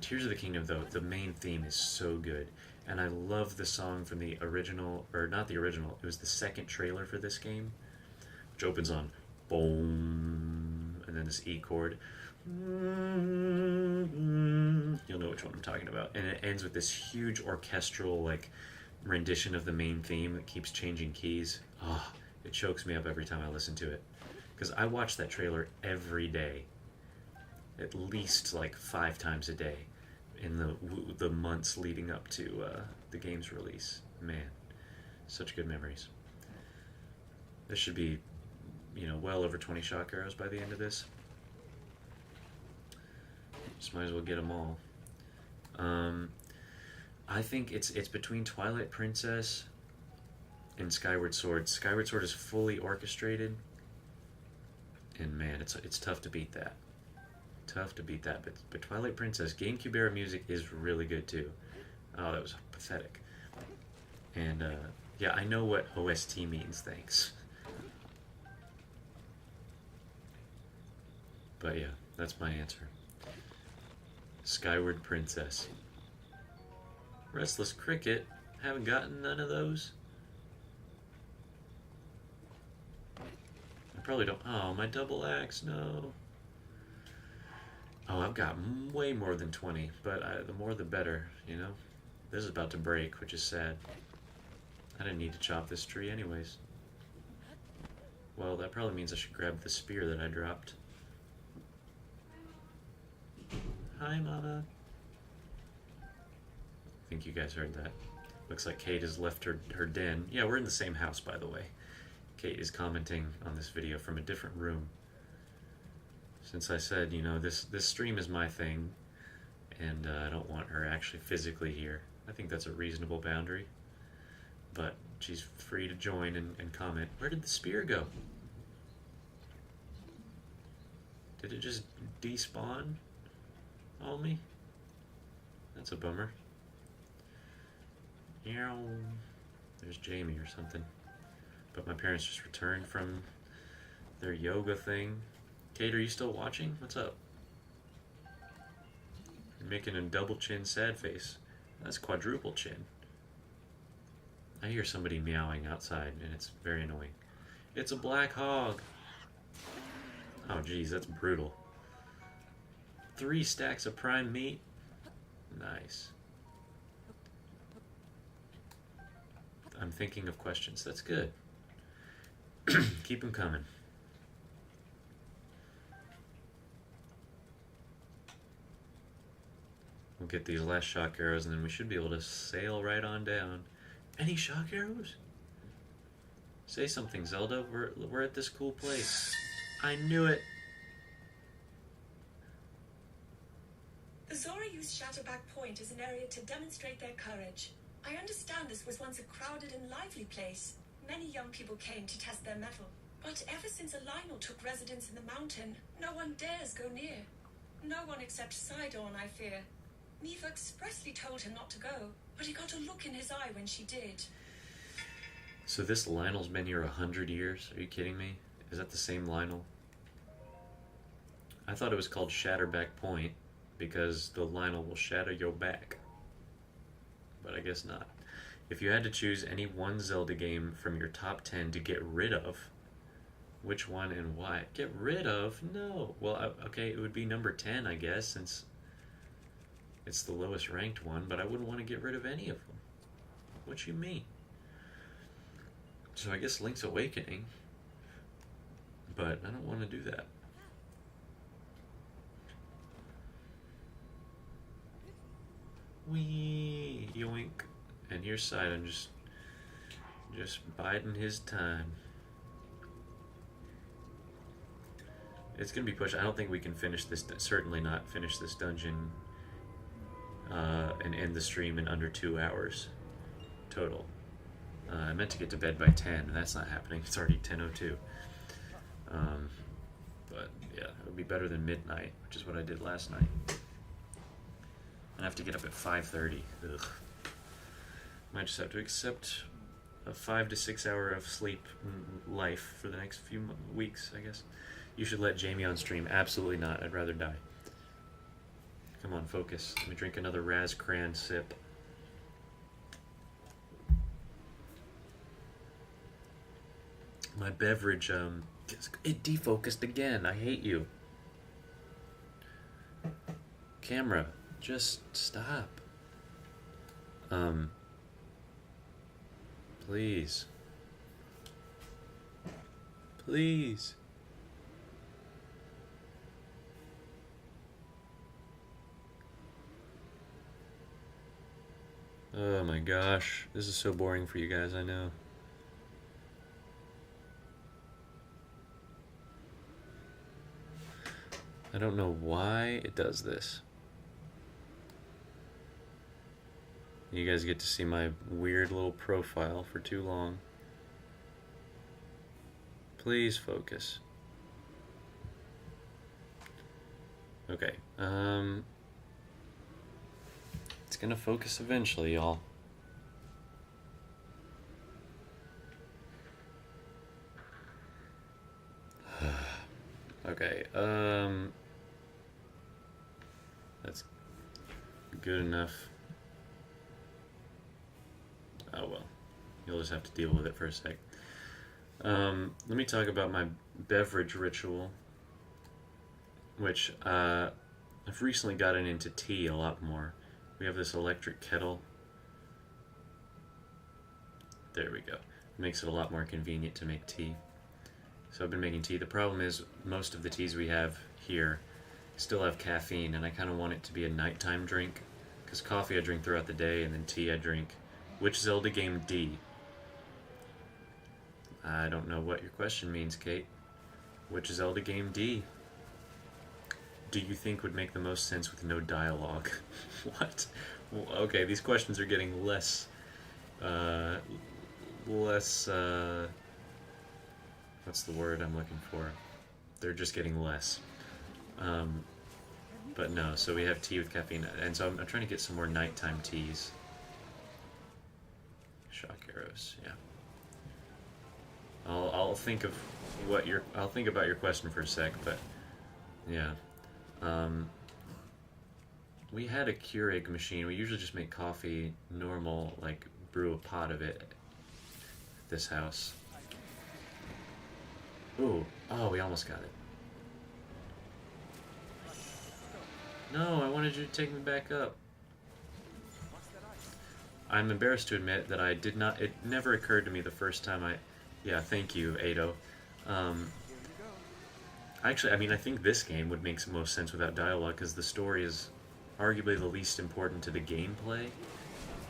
Tears of the Kingdom, though, the main theme is so good. And I love the song from the original, or not the original, it was the second trailer for this game, which opens on boom, and then this E chord. You'll know which one I'm talking about. And it ends with this huge orchestral, like, rendition of the main theme that keeps changing keys. Oh, it chokes me up every time I listen to it. Because I watch that trailer every day. At least like 5 times a day in the months leading up to the game's release. Man, such good memories. This should be, well over 20 shock arrows by the end of this. Just might as well get them all. I think it's between Twilight Princess and Skyward Sword. Skyward Sword is fully orchestrated, and man, it's tough to beat that. Tough to beat that, but Twilight Princess, GameCube era music is really good too. Oh, that was pathetic. And yeah, I know what OST means, thanks. But yeah, that's my answer. Skyward Princess. Restless Cricket, haven't gotten none of those. I probably don't. Oh, my double axe, no. Oh, I've got way more than 20, but the more the better, This is about to break, which is sad. I didn't need to chop this tree anyways. Well, that probably means I should grab the spear that I dropped. Hi, Mama. I think you guys heard that. Looks like Kate has left her den. Yeah, we're in the same house, by the way. Kate is commenting on this video from a different room. Since I said, this stream is my thing, and I don't want her actually physically here. I think that's a reasonable boundary. But she's free to join and comment. Where did the spear go? Did it just despawn on me? That's a bummer. Meow. There's Jamie or something. But my parents just returned from their yoga thing. Kate, are you still watching? What's up? You're making a double chin sad face. That's quadruple chin. I hear somebody meowing outside and it's very annoying. It's a black hog. Oh geez, that's brutal. 3 stacks of prime meat. Nice. I'm thinking of questions. That's good. Keep them coming. We'll get these last shock arrows and then we should be able to sail right on down. Any shock arrows? Say something, Zelda. We're at this cool place. I knew it. The Zora use Shatterback Point as an area to demonstrate their courage. I understand this was once a crowded and lively place. Many young people came to test their mettle. But ever since Lionel took residence in the mountain, no one dares go near. No one except Sidon, I fear. Mifa expressly told him not to go, but he got a look in his eye when she did. So this Lionel's been here 100 years? Are you kidding me? Is that the same Lionel? I thought it was called Shatterback Point because the Lionel will shatter your back. But I guess not. If you had to choose any one Zelda game from your top 10 to get rid of, which one and why? Get rid of? No. Well, okay, it would be number 10, I guess, since it's the lowest ranked one, but I wouldn't want to get rid of any of them. What you mean? So I guess Link's Awakening, but I don't want to do that. Wee, yoink. And here's Sidon just biding his time. It's gonna be pushed. I don't think we can finish this, certainly not finish this dungeon and end the stream in under 2 hours total. I meant to get to bed by 10, and that's not happening. It's already 10:02. But yeah, it would be better than midnight, which is what I did last night. I have to get up at 5:30. Ugh. Might just have to accept a 5 to 6 hour of sleep life for the next few weeks, I guess. You should let Jamie on stream. Absolutely not. I'd rather die. Come on, focus. Let me drink another Raz Cran sip. My beverage, it defocused again. I hate you. Camera, just stop. Please. Please. Oh my gosh, this is so boring for you guys, I know. I don't know why it does this. You guys get to see my weird little profile for too long. Please focus. Okay, it's gonna focus eventually, y'all. Okay, that's good enough. Oh well, you'll just have to deal with it for a sec. Let me talk about my beverage ritual, which I've recently gotten into tea a lot more. We have this electric kettle. There we go. It makes it a lot more convenient to make tea. So I've been making tea. The problem is most of the teas we have here still have caffeine, and I kind of want it to be a nighttime drink, because coffee I drink throughout the day, and then tea I drink. Which Zelda game D? I don't know what your question means, Kate. Which Zelda game D? Do you think would make the most sense with no dialogue? What? Well, okay, these questions are getting less, what's the word I'm looking for? They're just getting less. But no, so we have tea with caffeine, and so I'm trying to get some more nighttime teas. Shock arrows, yeah. I'll think of what I'll think about your question for a sec, but yeah. We had a Keurig machine. We usually just make coffee normal, like brew a pot of it at this house. Ooh, oh, we almost got it. No, I wanted you to take me back up. I'm embarrassed to admit that I did not, it never occurred to me the first time yeah, thank you, Ado. Actually, I mean, I think this game would make most sense without dialogue, because the story is arguably the least important to the gameplay,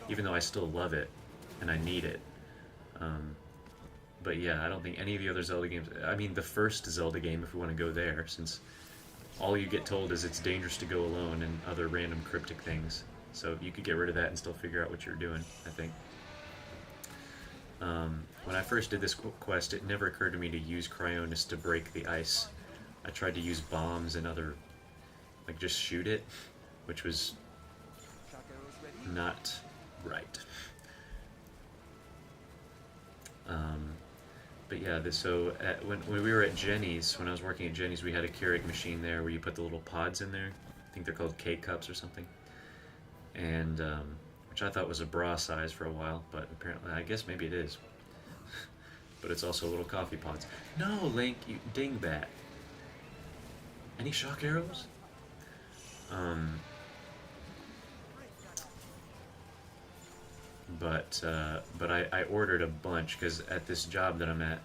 even though I still love it, and I need it. But yeah, I don't think any of the other Zelda games, I mean, the first Zelda game, if we want to go there, since all you get told is it's dangerous to go alone and other random cryptic things. So you could get rid of that and still figure out what you're doing, I think. When I first did this quest, it never occurred to me to use Cryonis to break the ice. I tried to use bombs and other, like, just shoot it, which was not right. But yeah, when we were at Jenny's, when I was working at Jenny's, we had a Keurig machine there where you put the little pods in there. I think they're called K-cups or something. And, which I thought was a bra size for a while, but apparently, I guess maybe it is. But it's also little coffee pods. No, Link, you dingbat. Any shock arrows? But I ordered a bunch, because at this job that I'm at,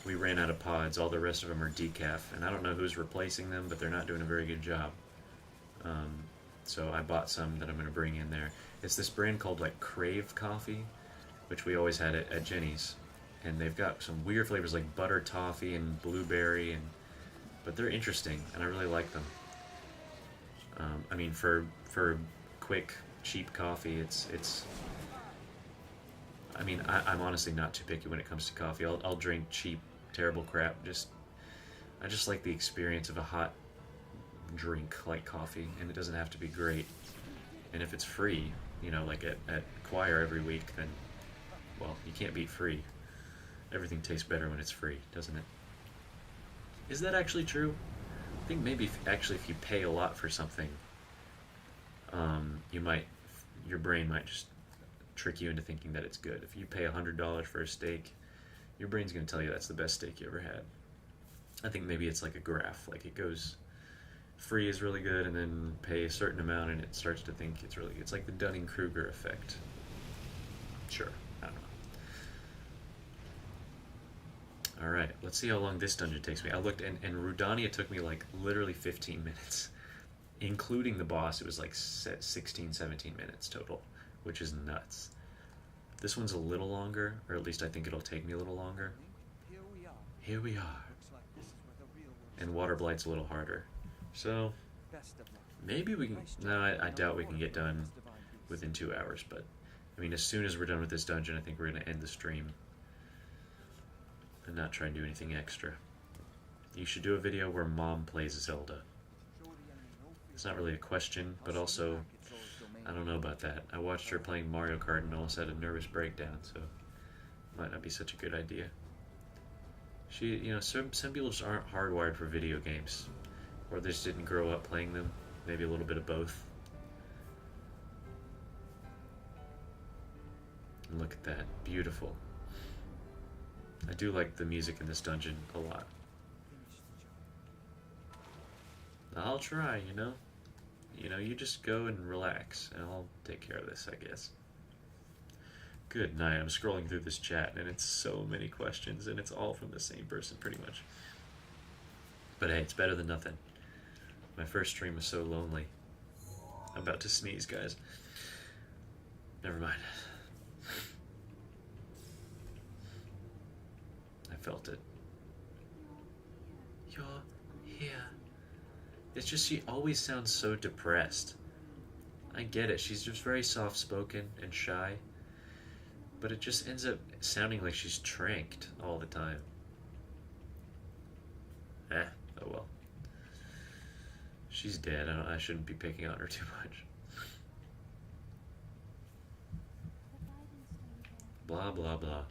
we ran out of pods. All the rest of them are decaf, and I don't know who's replacing them, but they're not doing a very good job. So I bought some that I'm going to bring in there. It's this brand called, like, Crave Coffee, which we always had at Jenny's. And they've got some weird flavors like butter toffee and blueberry, but they're interesting, and I really like them. I mean, for quick, cheap coffee, it's. I mean, I'm honestly not too picky when it comes to coffee. I'll drink cheap, terrible crap. I just like the experience of a hot drink like coffee, and it doesn't have to be great. And if it's free, you know, like at choir every week, then, well, you can't beat free. Everything tastes better when it's free, doesn't it? Is that actually true? I think maybe if you pay a lot for something, your brain might just trick you into thinking that it's good. If you pay $100 for a steak, your brain's going to tell you that's the best steak you ever had. I think maybe it's like a graph, like it goes, free is really good, and then pay a certain amount and it starts to think it's really good. It's like the Dunning-Kruger effect. Sure, I don't know. Alright, let's see how long this dungeon takes me. I looked, and Rudania took me like literally 15 minutes. Including the boss, it was like 16, 17 minutes total, which is nuts. This one's a little longer, or at least I think it'll take me a little longer. Here we are. And Water Blight's a little harder. So, maybe we can... No, I doubt we can get done within 2 hours, but... I mean, as soon as we're done with this dungeon, I think we're going to end the stream. And not try and do anything extra. You should do a video where Mom plays Zelda. It's not really a question, but also, I don't know about that. I watched her playing Mario Kart and almost had a nervous breakdown, so it might not be such a good idea. Some people just aren't hardwired for video games, or they just didn't grow up playing them. Maybe a little bit of both. And look at that, beautiful. I do like the music in this dungeon a lot. I'll try, you know? You just go and relax, and I'll take care of this, I guess. Good night. I'm scrolling through this chat, and it's so many questions, and it's all from the same person, pretty much. But hey, it's better than nothing. My first stream was so lonely. I'm about to sneeze, guys. Never mind. I felt it. You're here. It's just she always sounds so depressed. I get it. She's just very soft-spoken and shy. But it just ends up sounding like she's tranked all the time. Oh well. She's dead. I shouldn't be picking on her too much. Blah, blah, blah.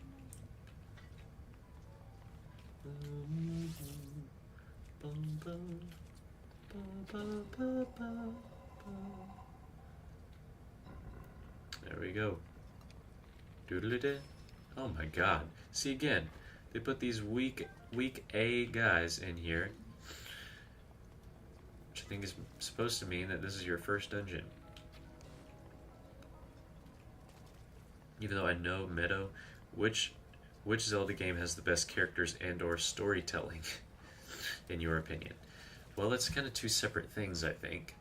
There we go. Doodle-dee. Oh my god. See, again, they put these weak A guys in here, which I think is supposed to mean that this is your first dungeon. Even though I know, Meadow, which Zelda game has the best characters and or storytelling, in your opinion? Well, that's kind of two separate things, I think.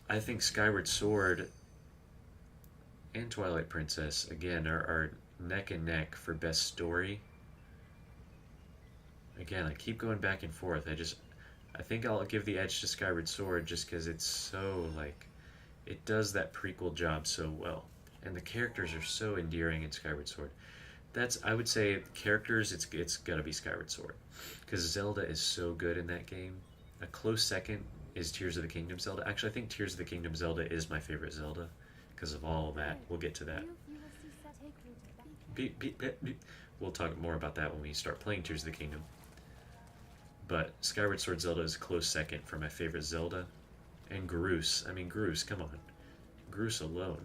I think Skyward Sword and Twilight Princess, again, are neck and neck for best story. Again, I keep going back and forth. I think I'll give the edge to Skyward Sword just because it's so, like, it does that prequel job so well. And the characters are so endearing in Skyward Sword. I would say, characters, it's gotta be Skyward Sword. Because Zelda is so good in that game. A close second is Tears of the Kingdom Zelda. Actually, I think Tears of the Kingdom Zelda is my favorite Zelda. Because of all of that. We'll get to that. We'll talk more about that when we start playing Tears of the Kingdom. But Skyward Sword Zelda is a close second for my favorite Zelda. And Groose. I mean, Groose, come on. Groose alone.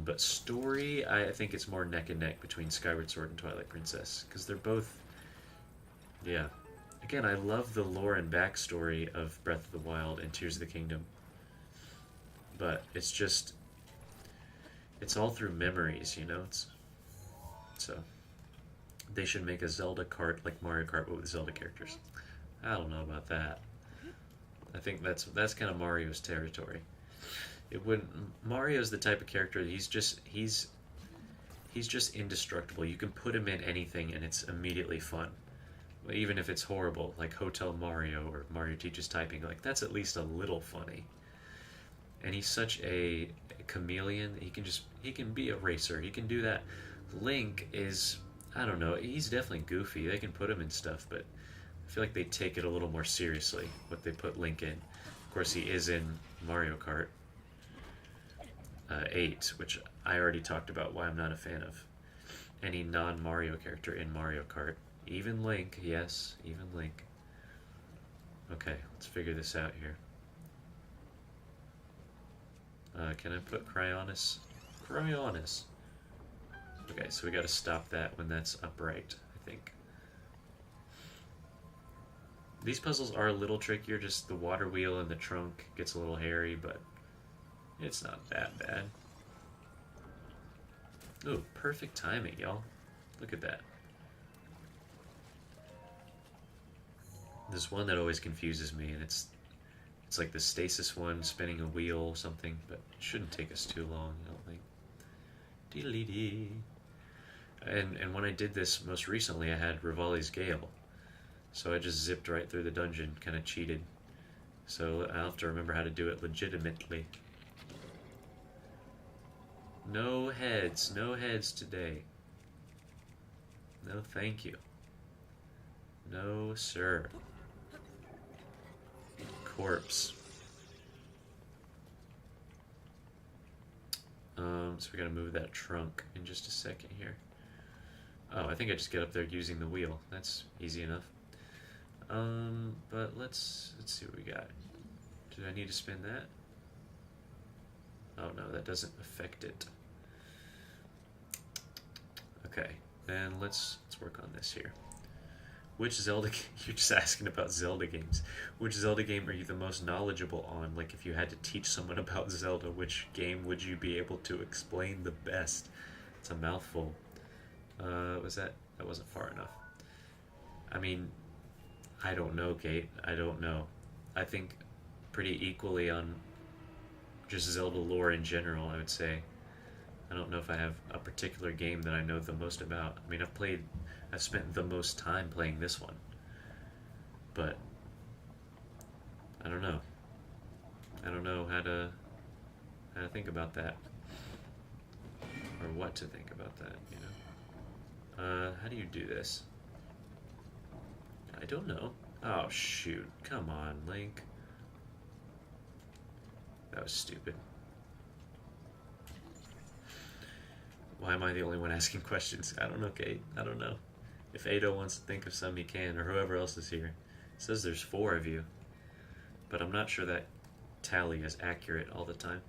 But story, I think it's more neck and neck between Skyward Sword and Twilight Princess. Because they're both... Yeah. Again, I love the lore and backstory of Breath of the Wild and Tears of the Kingdom. But it's just... It's all through memories, you know? So... They should make a Zelda kart like Mario Kart, but with Zelda characters. I don't know about that. I think that's kind of Mario's territory. It wouldn't. Mario's the type of character that he's just indestructible. You can put him in anything and it's immediately fun, even if it's horrible, like Hotel Mario or Mario Teaches Typing. Like, that's at least a little funny. And he's such a chameleon. He can be a racer. He can do that. Link is, I don't know, he's definitely goofy. They can put him in stuff, but I feel like they take it a little more seriously, what they put Link in. Of course, he is in Mario Kart 8, which I already talked about why I'm not a fan of any non-Mario character in Mario Kart. Even Link, yes, even Link. Okay, let's figure this out here. Can I put Cryonis? Cryonis! Okay, so we gotta stop that when that's upright, I think. These puzzles are a little trickier, just the water wheel and the trunk gets a little hairy, but it's not that bad. Ooh, perfect timing, y'all. Look at that. There's one that always confuses me, and it's like the stasis one, spinning a wheel or something, but it shouldn't take us too long, I don't think. Dee-dee-dee. And when I did this most recently, I had Revali's Gale. So I just zipped right through the dungeon, kind of cheated. So I'll have to remember how to do it legitimately. No heads today. No thank you. No sir. Corpse. So we gotta move that trunk in just a second here. Oh, I think I just get up there using the wheel. That's easy enough. But let's see what we got. Did I need to spin that? Oh no, that doesn't affect it. Okay, then let's work on this here. Which Zelda game, you're just asking about Zelda games. Which Zelda game are you the most knowledgeable on? Like, if you had to teach someone about Zelda, which game would you be able to explain the best? It's a mouthful. That wasn't far enough. I mean, I don't know, Kate. I don't know. I think pretty equally on just Zelda lore in general, I would say. I don't know if I have a particular game that I know the most about. I mean, I've spent the most time playing this one. But I don't know. I don't know how to think about that. Or what to think about that, you know? How do you do this? I don't know. Oh, shoot. Come on, Link. That was stupid. Why am I the only one asking questions? I don't know, Kate. I don't know. If Ado wants to think of some, he can, or whoever else is here. It says there's 4 of you. But I'm not sure that tally is accurate all the time.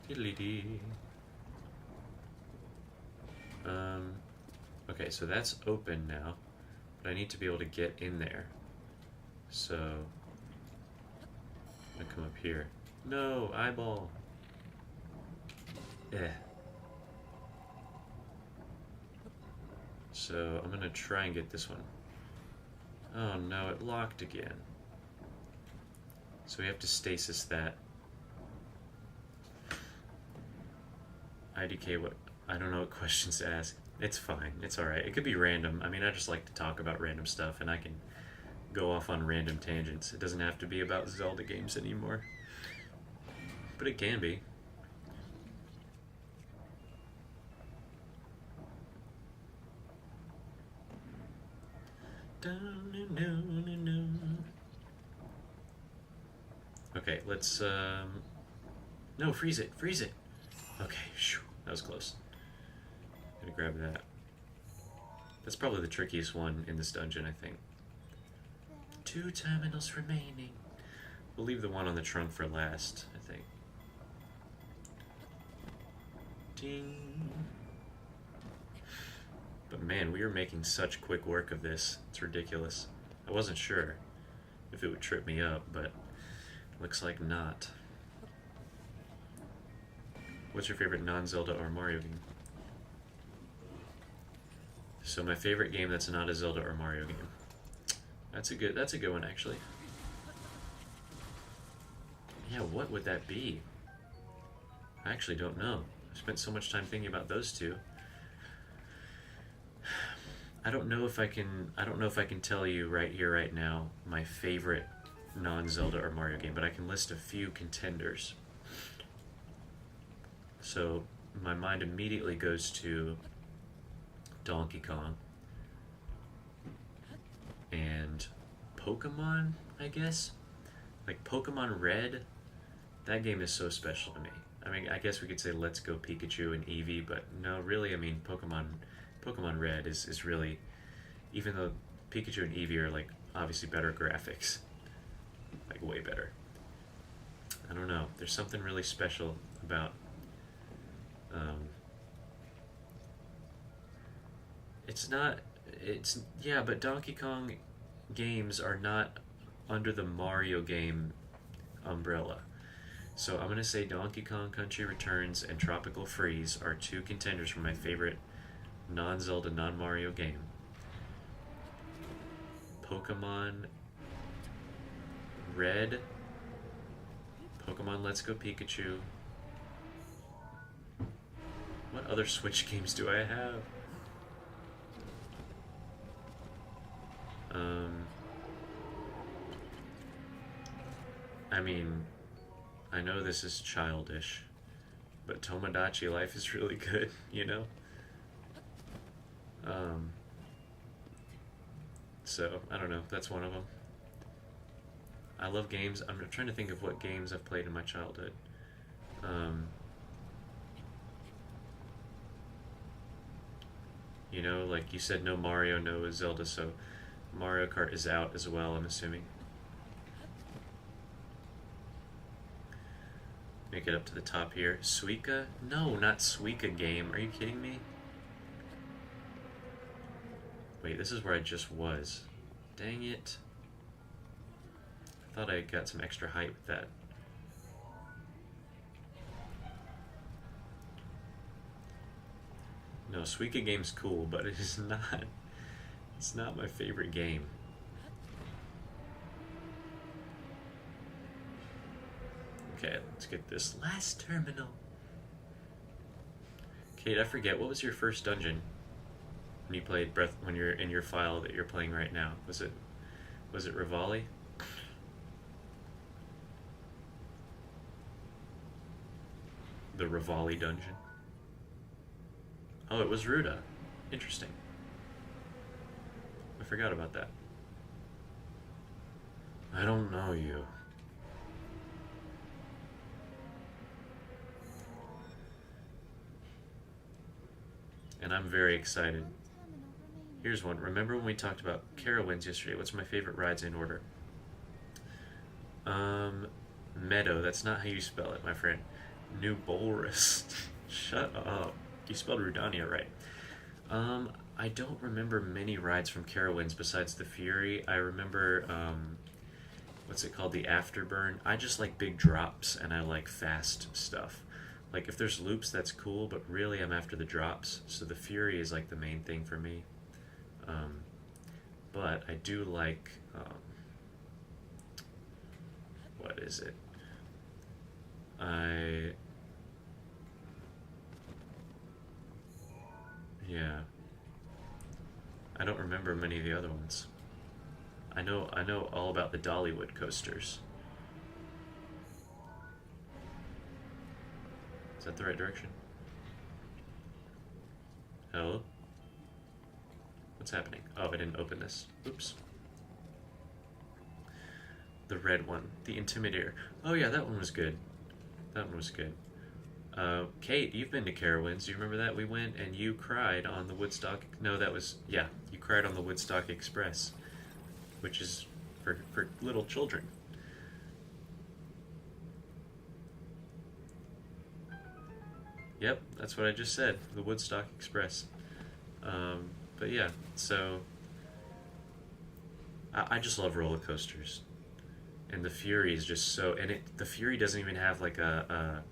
Diddly-dee. Okay, so that's open now, but I need to be able to get in there. So, I'm gonna come up here. No, eyeball. Eh. So, I'm gonna try and get this one. Oh no, it locked again. So we have to stasis that. IDK, what? I don't know what questions to ask. It's fine. It's alright. It could be random. I mean, I just like to talk about random stuff, and I can go off on random tangents. It doesn't have to be about Zelda games anymore. But it can be. Okay, let's, no, freeze it, freeze it! Okay, shoo, that was close. Gonna grab that. That's probably the trickiest one in this dungeon, I think. 2 terminals remaining. We'll leave the one on the trunk for last, I think. Ding. But man, we are making such quick work of this. It's ridiculous. I wasn't sure if it would trip me up, but looks like not. What's your favorite non-Zelda or Mario game? So my favorite game that's not a Zelda or Mario game. That's a good one actually. Yeah, what would that be? I actually don't know. I spent so much time thinking about those two. I don't know if I can tell you right here, right now, my favorite non-Zelda or Mario game, but I can list a few contenders. So my mind immediately goes to Donkey Kong and Pokemon, I guess. Like Pokemon Red, that game is so special to me. I mean, I guess we could say Let's Go Pikachu and Eevee, but no, really, I mean, Pokemon Red is really, even though Pikachu and Eevee are like obviously better graphics, like way better. I don't know, there's something really special about but Donkey Kong games are not under the Mario game umbrella. So I'm gonna say Donkey Kong Country Returns and Tropical Freeze are 2 contenders for my favorite non-Zelda, non-Mario game. Pokemon Red, Pokemon Let's Go Pikachu. What other Switch games do I have? I mean, I know this is childish, but Tomodachi Life is really good, you know? So, I don't know, that's one of them. I love games. I'm trying to think of what games I've played in my childhood. You know, like you said, no Mario, no Zelda, so Mario Kart is out as well, I'm assuming. Make it up to the top here. Suika? No, not Suika game. Are you kidding me? Wait, this is where I just was. Dang it. I thought I got some extra height with that. No, Suika game's cool, but it is not. It's not my favorite game. Okay, let's get this last terminal. Kate, I forget, what was your first dungeon when you played when you're in your file that you're playing right now? Was it Revali? the Revali dungeon. Oh, it was Ruda. Interesting. I forgot about that. I don't know you. And I'm very excited. Here's one. Remember when we talked about Carowinds yesterday? What's my favorite rides in order? Meadow. That's not how you spell it, my friend. New Bolrus. Shut up. You spelled Rudania right. I don't remember many rides from Carowinds besides the Fury. I remember, what's it called? The Afterburn. I just like big drops and I like fast stuff. Like, if there's loops, that's cool, but really I'm after the drops. So the Fury is like the main thing for me. But I do like, what is it? Yeah. I don't remember many of the other ones. I know all about the Dollywood coasters. Is that the right direction? Hello? What's happening? Oh, I didn't open this. Oops. The red one. The Intimidator. Oh yeah, that one was good. That one was good. Kate, you've been to Carowinds. Do you remember that? We went and you cried on the Woodstock... No, that was... Yeah, you cried on the Woodstock Express. Which is for little children. Yep, that's what I just said. The Woodstock Express. But yeah, so... I just love roller coasters. And the Fury is just so... And the Fury doesn't even have like a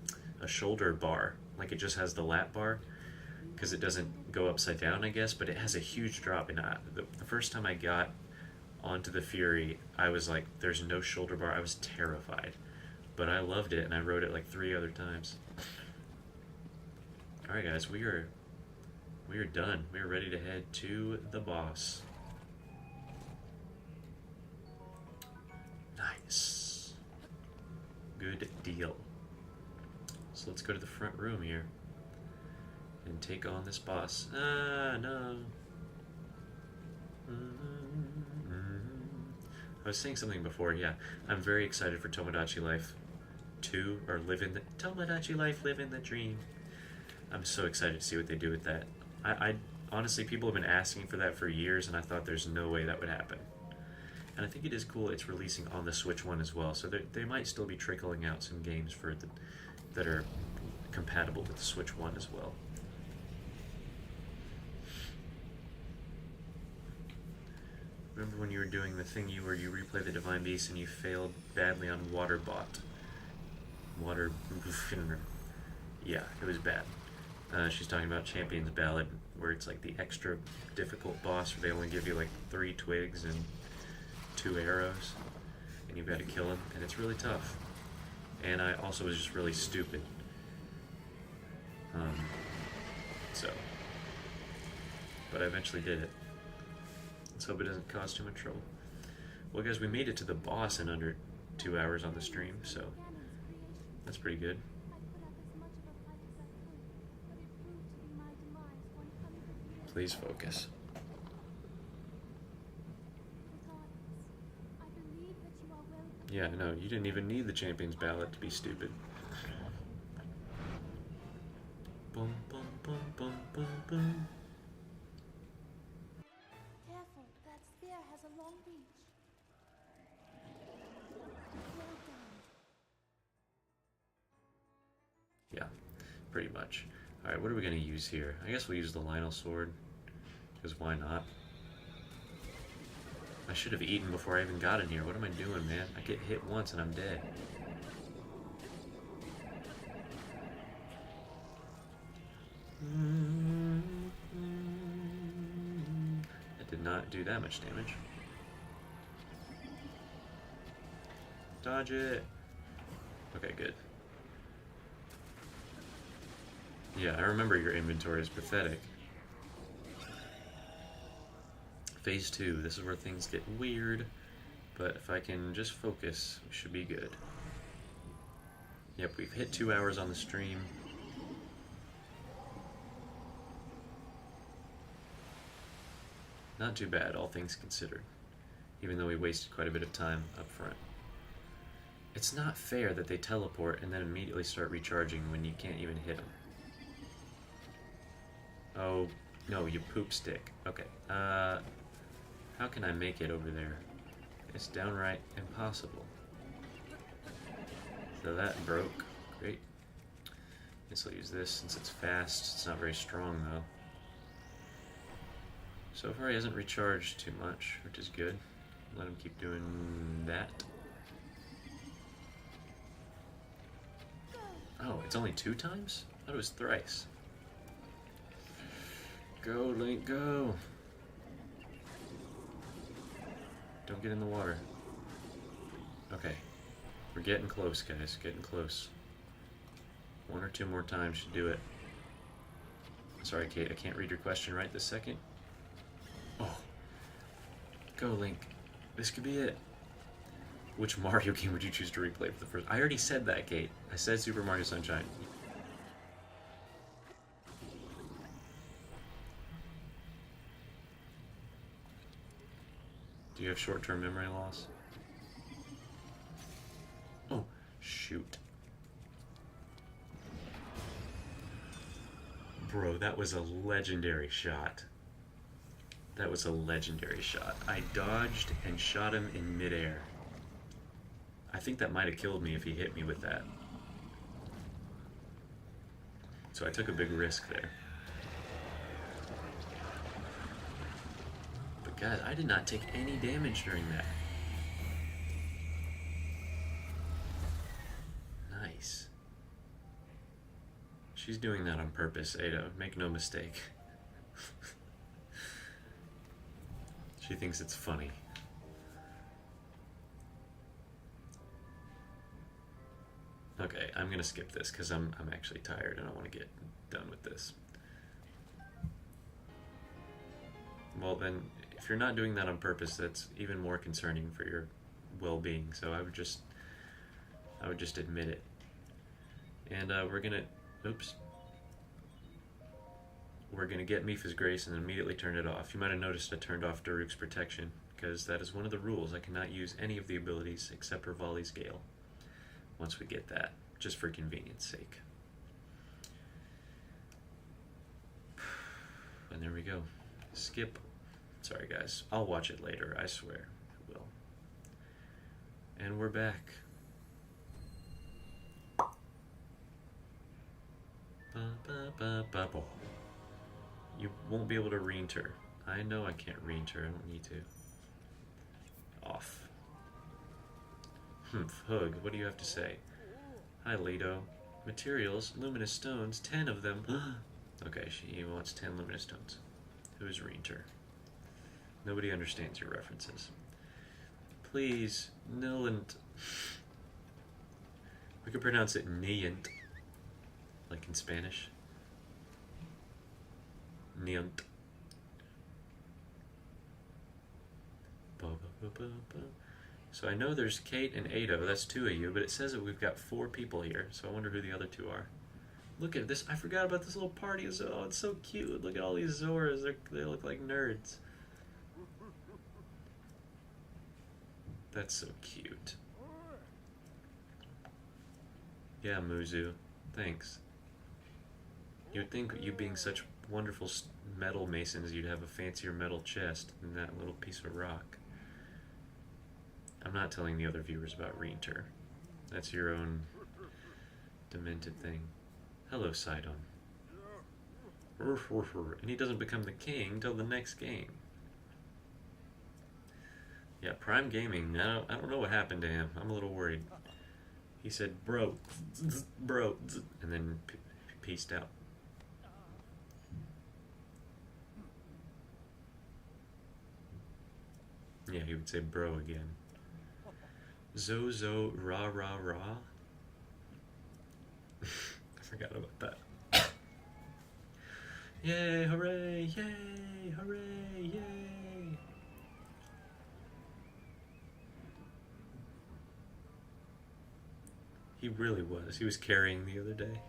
shoulder bar. Like, it just has the lap bar. Because it doesn't go upside down, I guess. But it has a huge drop. And the first time I got onto the Fury, I was like, there's no shoulder bar. I was terrified. But I loved it, and I rode it like 3 other times. Alright guys, we are done. We are ready to head to the boss. Nice. Good deal. So let's go to the front room here and take on this boss. Ah, no. I was saying something before, yeah. I'm very excited for Tomodachi Life 2, or Tomodachi Life Live in the Dream. I'm so excited to see what they do with that. I honestly, people have been asking for that for years, and I thought there's no way that would happen. And I think it is cool it's releasing on the Switch One as well, so they might still be trickling out some games for that are compatible with the Switch One as well. Remember when you were doing the thing where you replay the Divine Beast and you failed badly on Waterbot? Yeah, it was bad. She's talking about Champion's Ballad, where it's like the extra difficult boss where they only give you like 3 twigs and 2 arrows, and you've got to kill him, and it's really tough. And I also was just really stupid. But I eventually did it. Let's hope it doesn't cause too much trouble. Well guys, we made it to the boss in under 2 hours on the stream, so that's pretty good. Please focus. Yeah, no, you didn't even need the Champion's Ballad to be stupid. Boom, boom, boom, boom, boom, boom. Careful, that spear has a long reach. Well done. Yeah, pretty much. Alright, what are we going to use here? I guess we'll use the Lionel Sword, because why not? I should have eaten before I even got in here. What am I doing, man? I get hit once and I'm dead. It did not do that much damage. Dodge it. Okay, good. Yeah, I remember your inventory is pathetic. Phase 2, this is where things get weird, but if I can just focus, we should be good. Yep, we've hit 2 hours on the stream. Not too bad, all things considered. Even though we wasted quite a bit of time up front. It's not fair that they teleport and then immediately start recharging when you can't even hit them. Oh, no, you poop stick. Okay, how can I make it over there? It's downright impossible. So that broke. Great. Guess I'll use this since it's fast. It's not very strong, though. So far he hasn't recharged too much, which is good. Let him keep doing that. Oh, it's only 2 times? I thought it was thrice. Go, Link, go! Don't get in the water. Okay. We're getting close, guys. Getting close. 1 or 2 more times should do it. Sorry, Kate, I can't read your question right this second. Oh. Go, Link. This could be it. Which Mario game would you choose to replay for the first? I already said that, Kate. I said Super Mario Sunshine. Do you have short-term memory loss? Oh, shoot. Bro, that was a legendary shot. That was a legendary shot. I dodged and shot him in midair. I think that might have killed me if he hit me with that. So I took a big risk there. But guys, I did not take any damage during that. Nice. She's doing that on purpose, Ada. Make no mistake. She thinks it's funny. Okay, I'm gonna skip this because I'm actually tired and I want to get done with this. Well then, if you're not doing that on purpose, that's even more concerning for your well-being. So I would just admit it. And we're gonna get Mipha's Grace and then immediately turn it off. You might have noticed I turned off Daruk's Protection because that is one of the rules. I cannot use any of the abilities except Revali's Gale. Once we get that, just for convenience sake. And there we go. Skip. Sorry guys, I'll watch it later, I swear I will. And we're back. You won't be able to re-enter. I know I can't re-enter, I don't need to. Off. Hug, what do you have to say? Hi, Leto. Materials, luminous stones, 10 of them. Okay, she wants 10 luminous stones. Who's Reinter? Nobody understands your references. Please, Nilent. We could pronounce it Niant, like in Spanish. Niant. So I know there's Kate and Ado, that's 2 of you, but it says that we've got 4 people here, so I wonder who the other 2 are. Look at this, I forgot about this little party. Oh, it's so cute. Look at all these Zoras, they look like nerds. That's so cute. Yeah, Muzu, thanks. You'd think you being such wonderful metal masons, you'd have a fancier metal chest than that little piece of rock. I'm not telling the other viewers about Reinter. That's your own demented thing. Hello, Sidon. And he doesn't become the king till the next game. Yeah, Prime Gaming, I don't know what happened to him. I'm a little worried. He said, bro, and then peaced out. Yeah, he would say bro again. Zo, rah. I forgot about that. Yay, hooray, yay, hooray, yay. He really was. He was carrying the other day.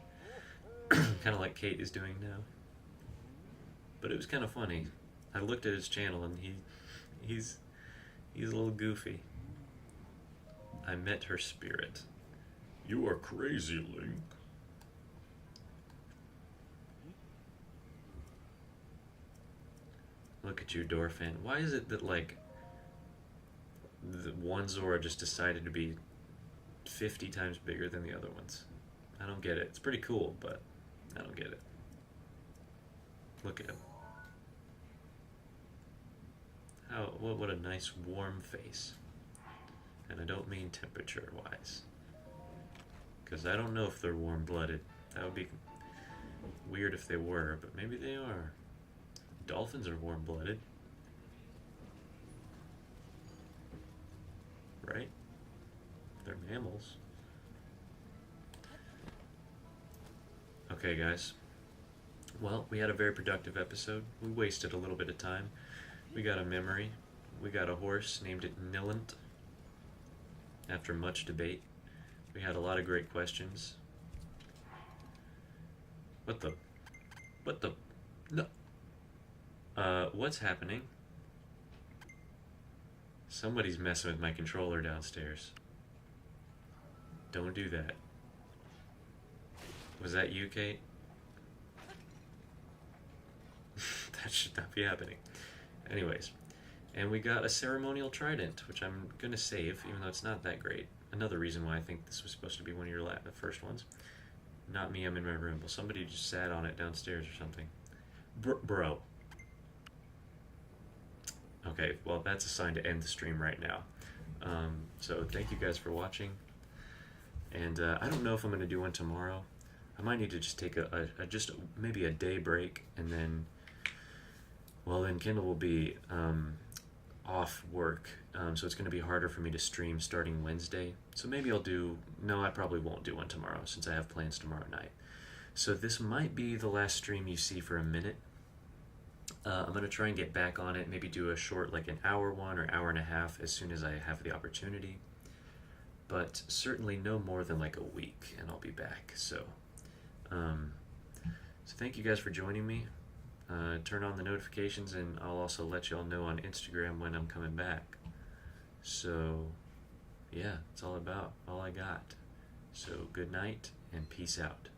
Kind of like Kate is doing now. But it was kind of funny. I looked at his channel and he's a little goofy. I met her spirit. You are crazy, Link. Look at you, Dorfan. Why is it that, like, the one Zora just decided to be 50 times bigger than the other ones? I don't get it. It's pretty cool, but I don't get it. Look at him. How, what a nice warm face. And I don't mean temperature-wise. Because I don't know if they're warm-blooded. That would be weird if they were, but maybe they are. Dolphins are warm-blooded. Right? They're mammals. Okay, guys. Well, we had a very productive episode. We wasted a little bit of time. We got a memory. We got a horse, named it Nillant. After much debate. We had a lot of great questions. What the? No. What's happening? Somebody's messing with my controller downstairs. Don't do that. Was that you, Kate? That should not be happening. Anyways, and we got a ceremonial trident, which I'm going to save, even though it's not that great. Another reason why I think this was supposed to be one of your the first ones. Not me, I'm in my room. Well, somebody just sat on it downstairs or something. Bro. Okay, well, that's a sign to end the stream right now. So thank you guys for watching. And I don't know if I'm going to do one tomorrow. I might need to just take maybe a day break, and then, well, then Kendall will be off work, so it's going to be harder for me to stream starting Wednesday. So maybe I probably won't do one tomorrow since I have plans tomorrow night. So this might be the last stream you see for a minute. I'm going to try and get back on it, maybe do a short, like an hour one or hour and a half as soon as I have the opportunity. But certainly no more than like a week, and I'll be back. So thank you guys for joining me. Turn on the notifications, and I'll also let y'all know on Instagram when I'm coming back. So, yeah, it's all I got. So, good night, and peace out.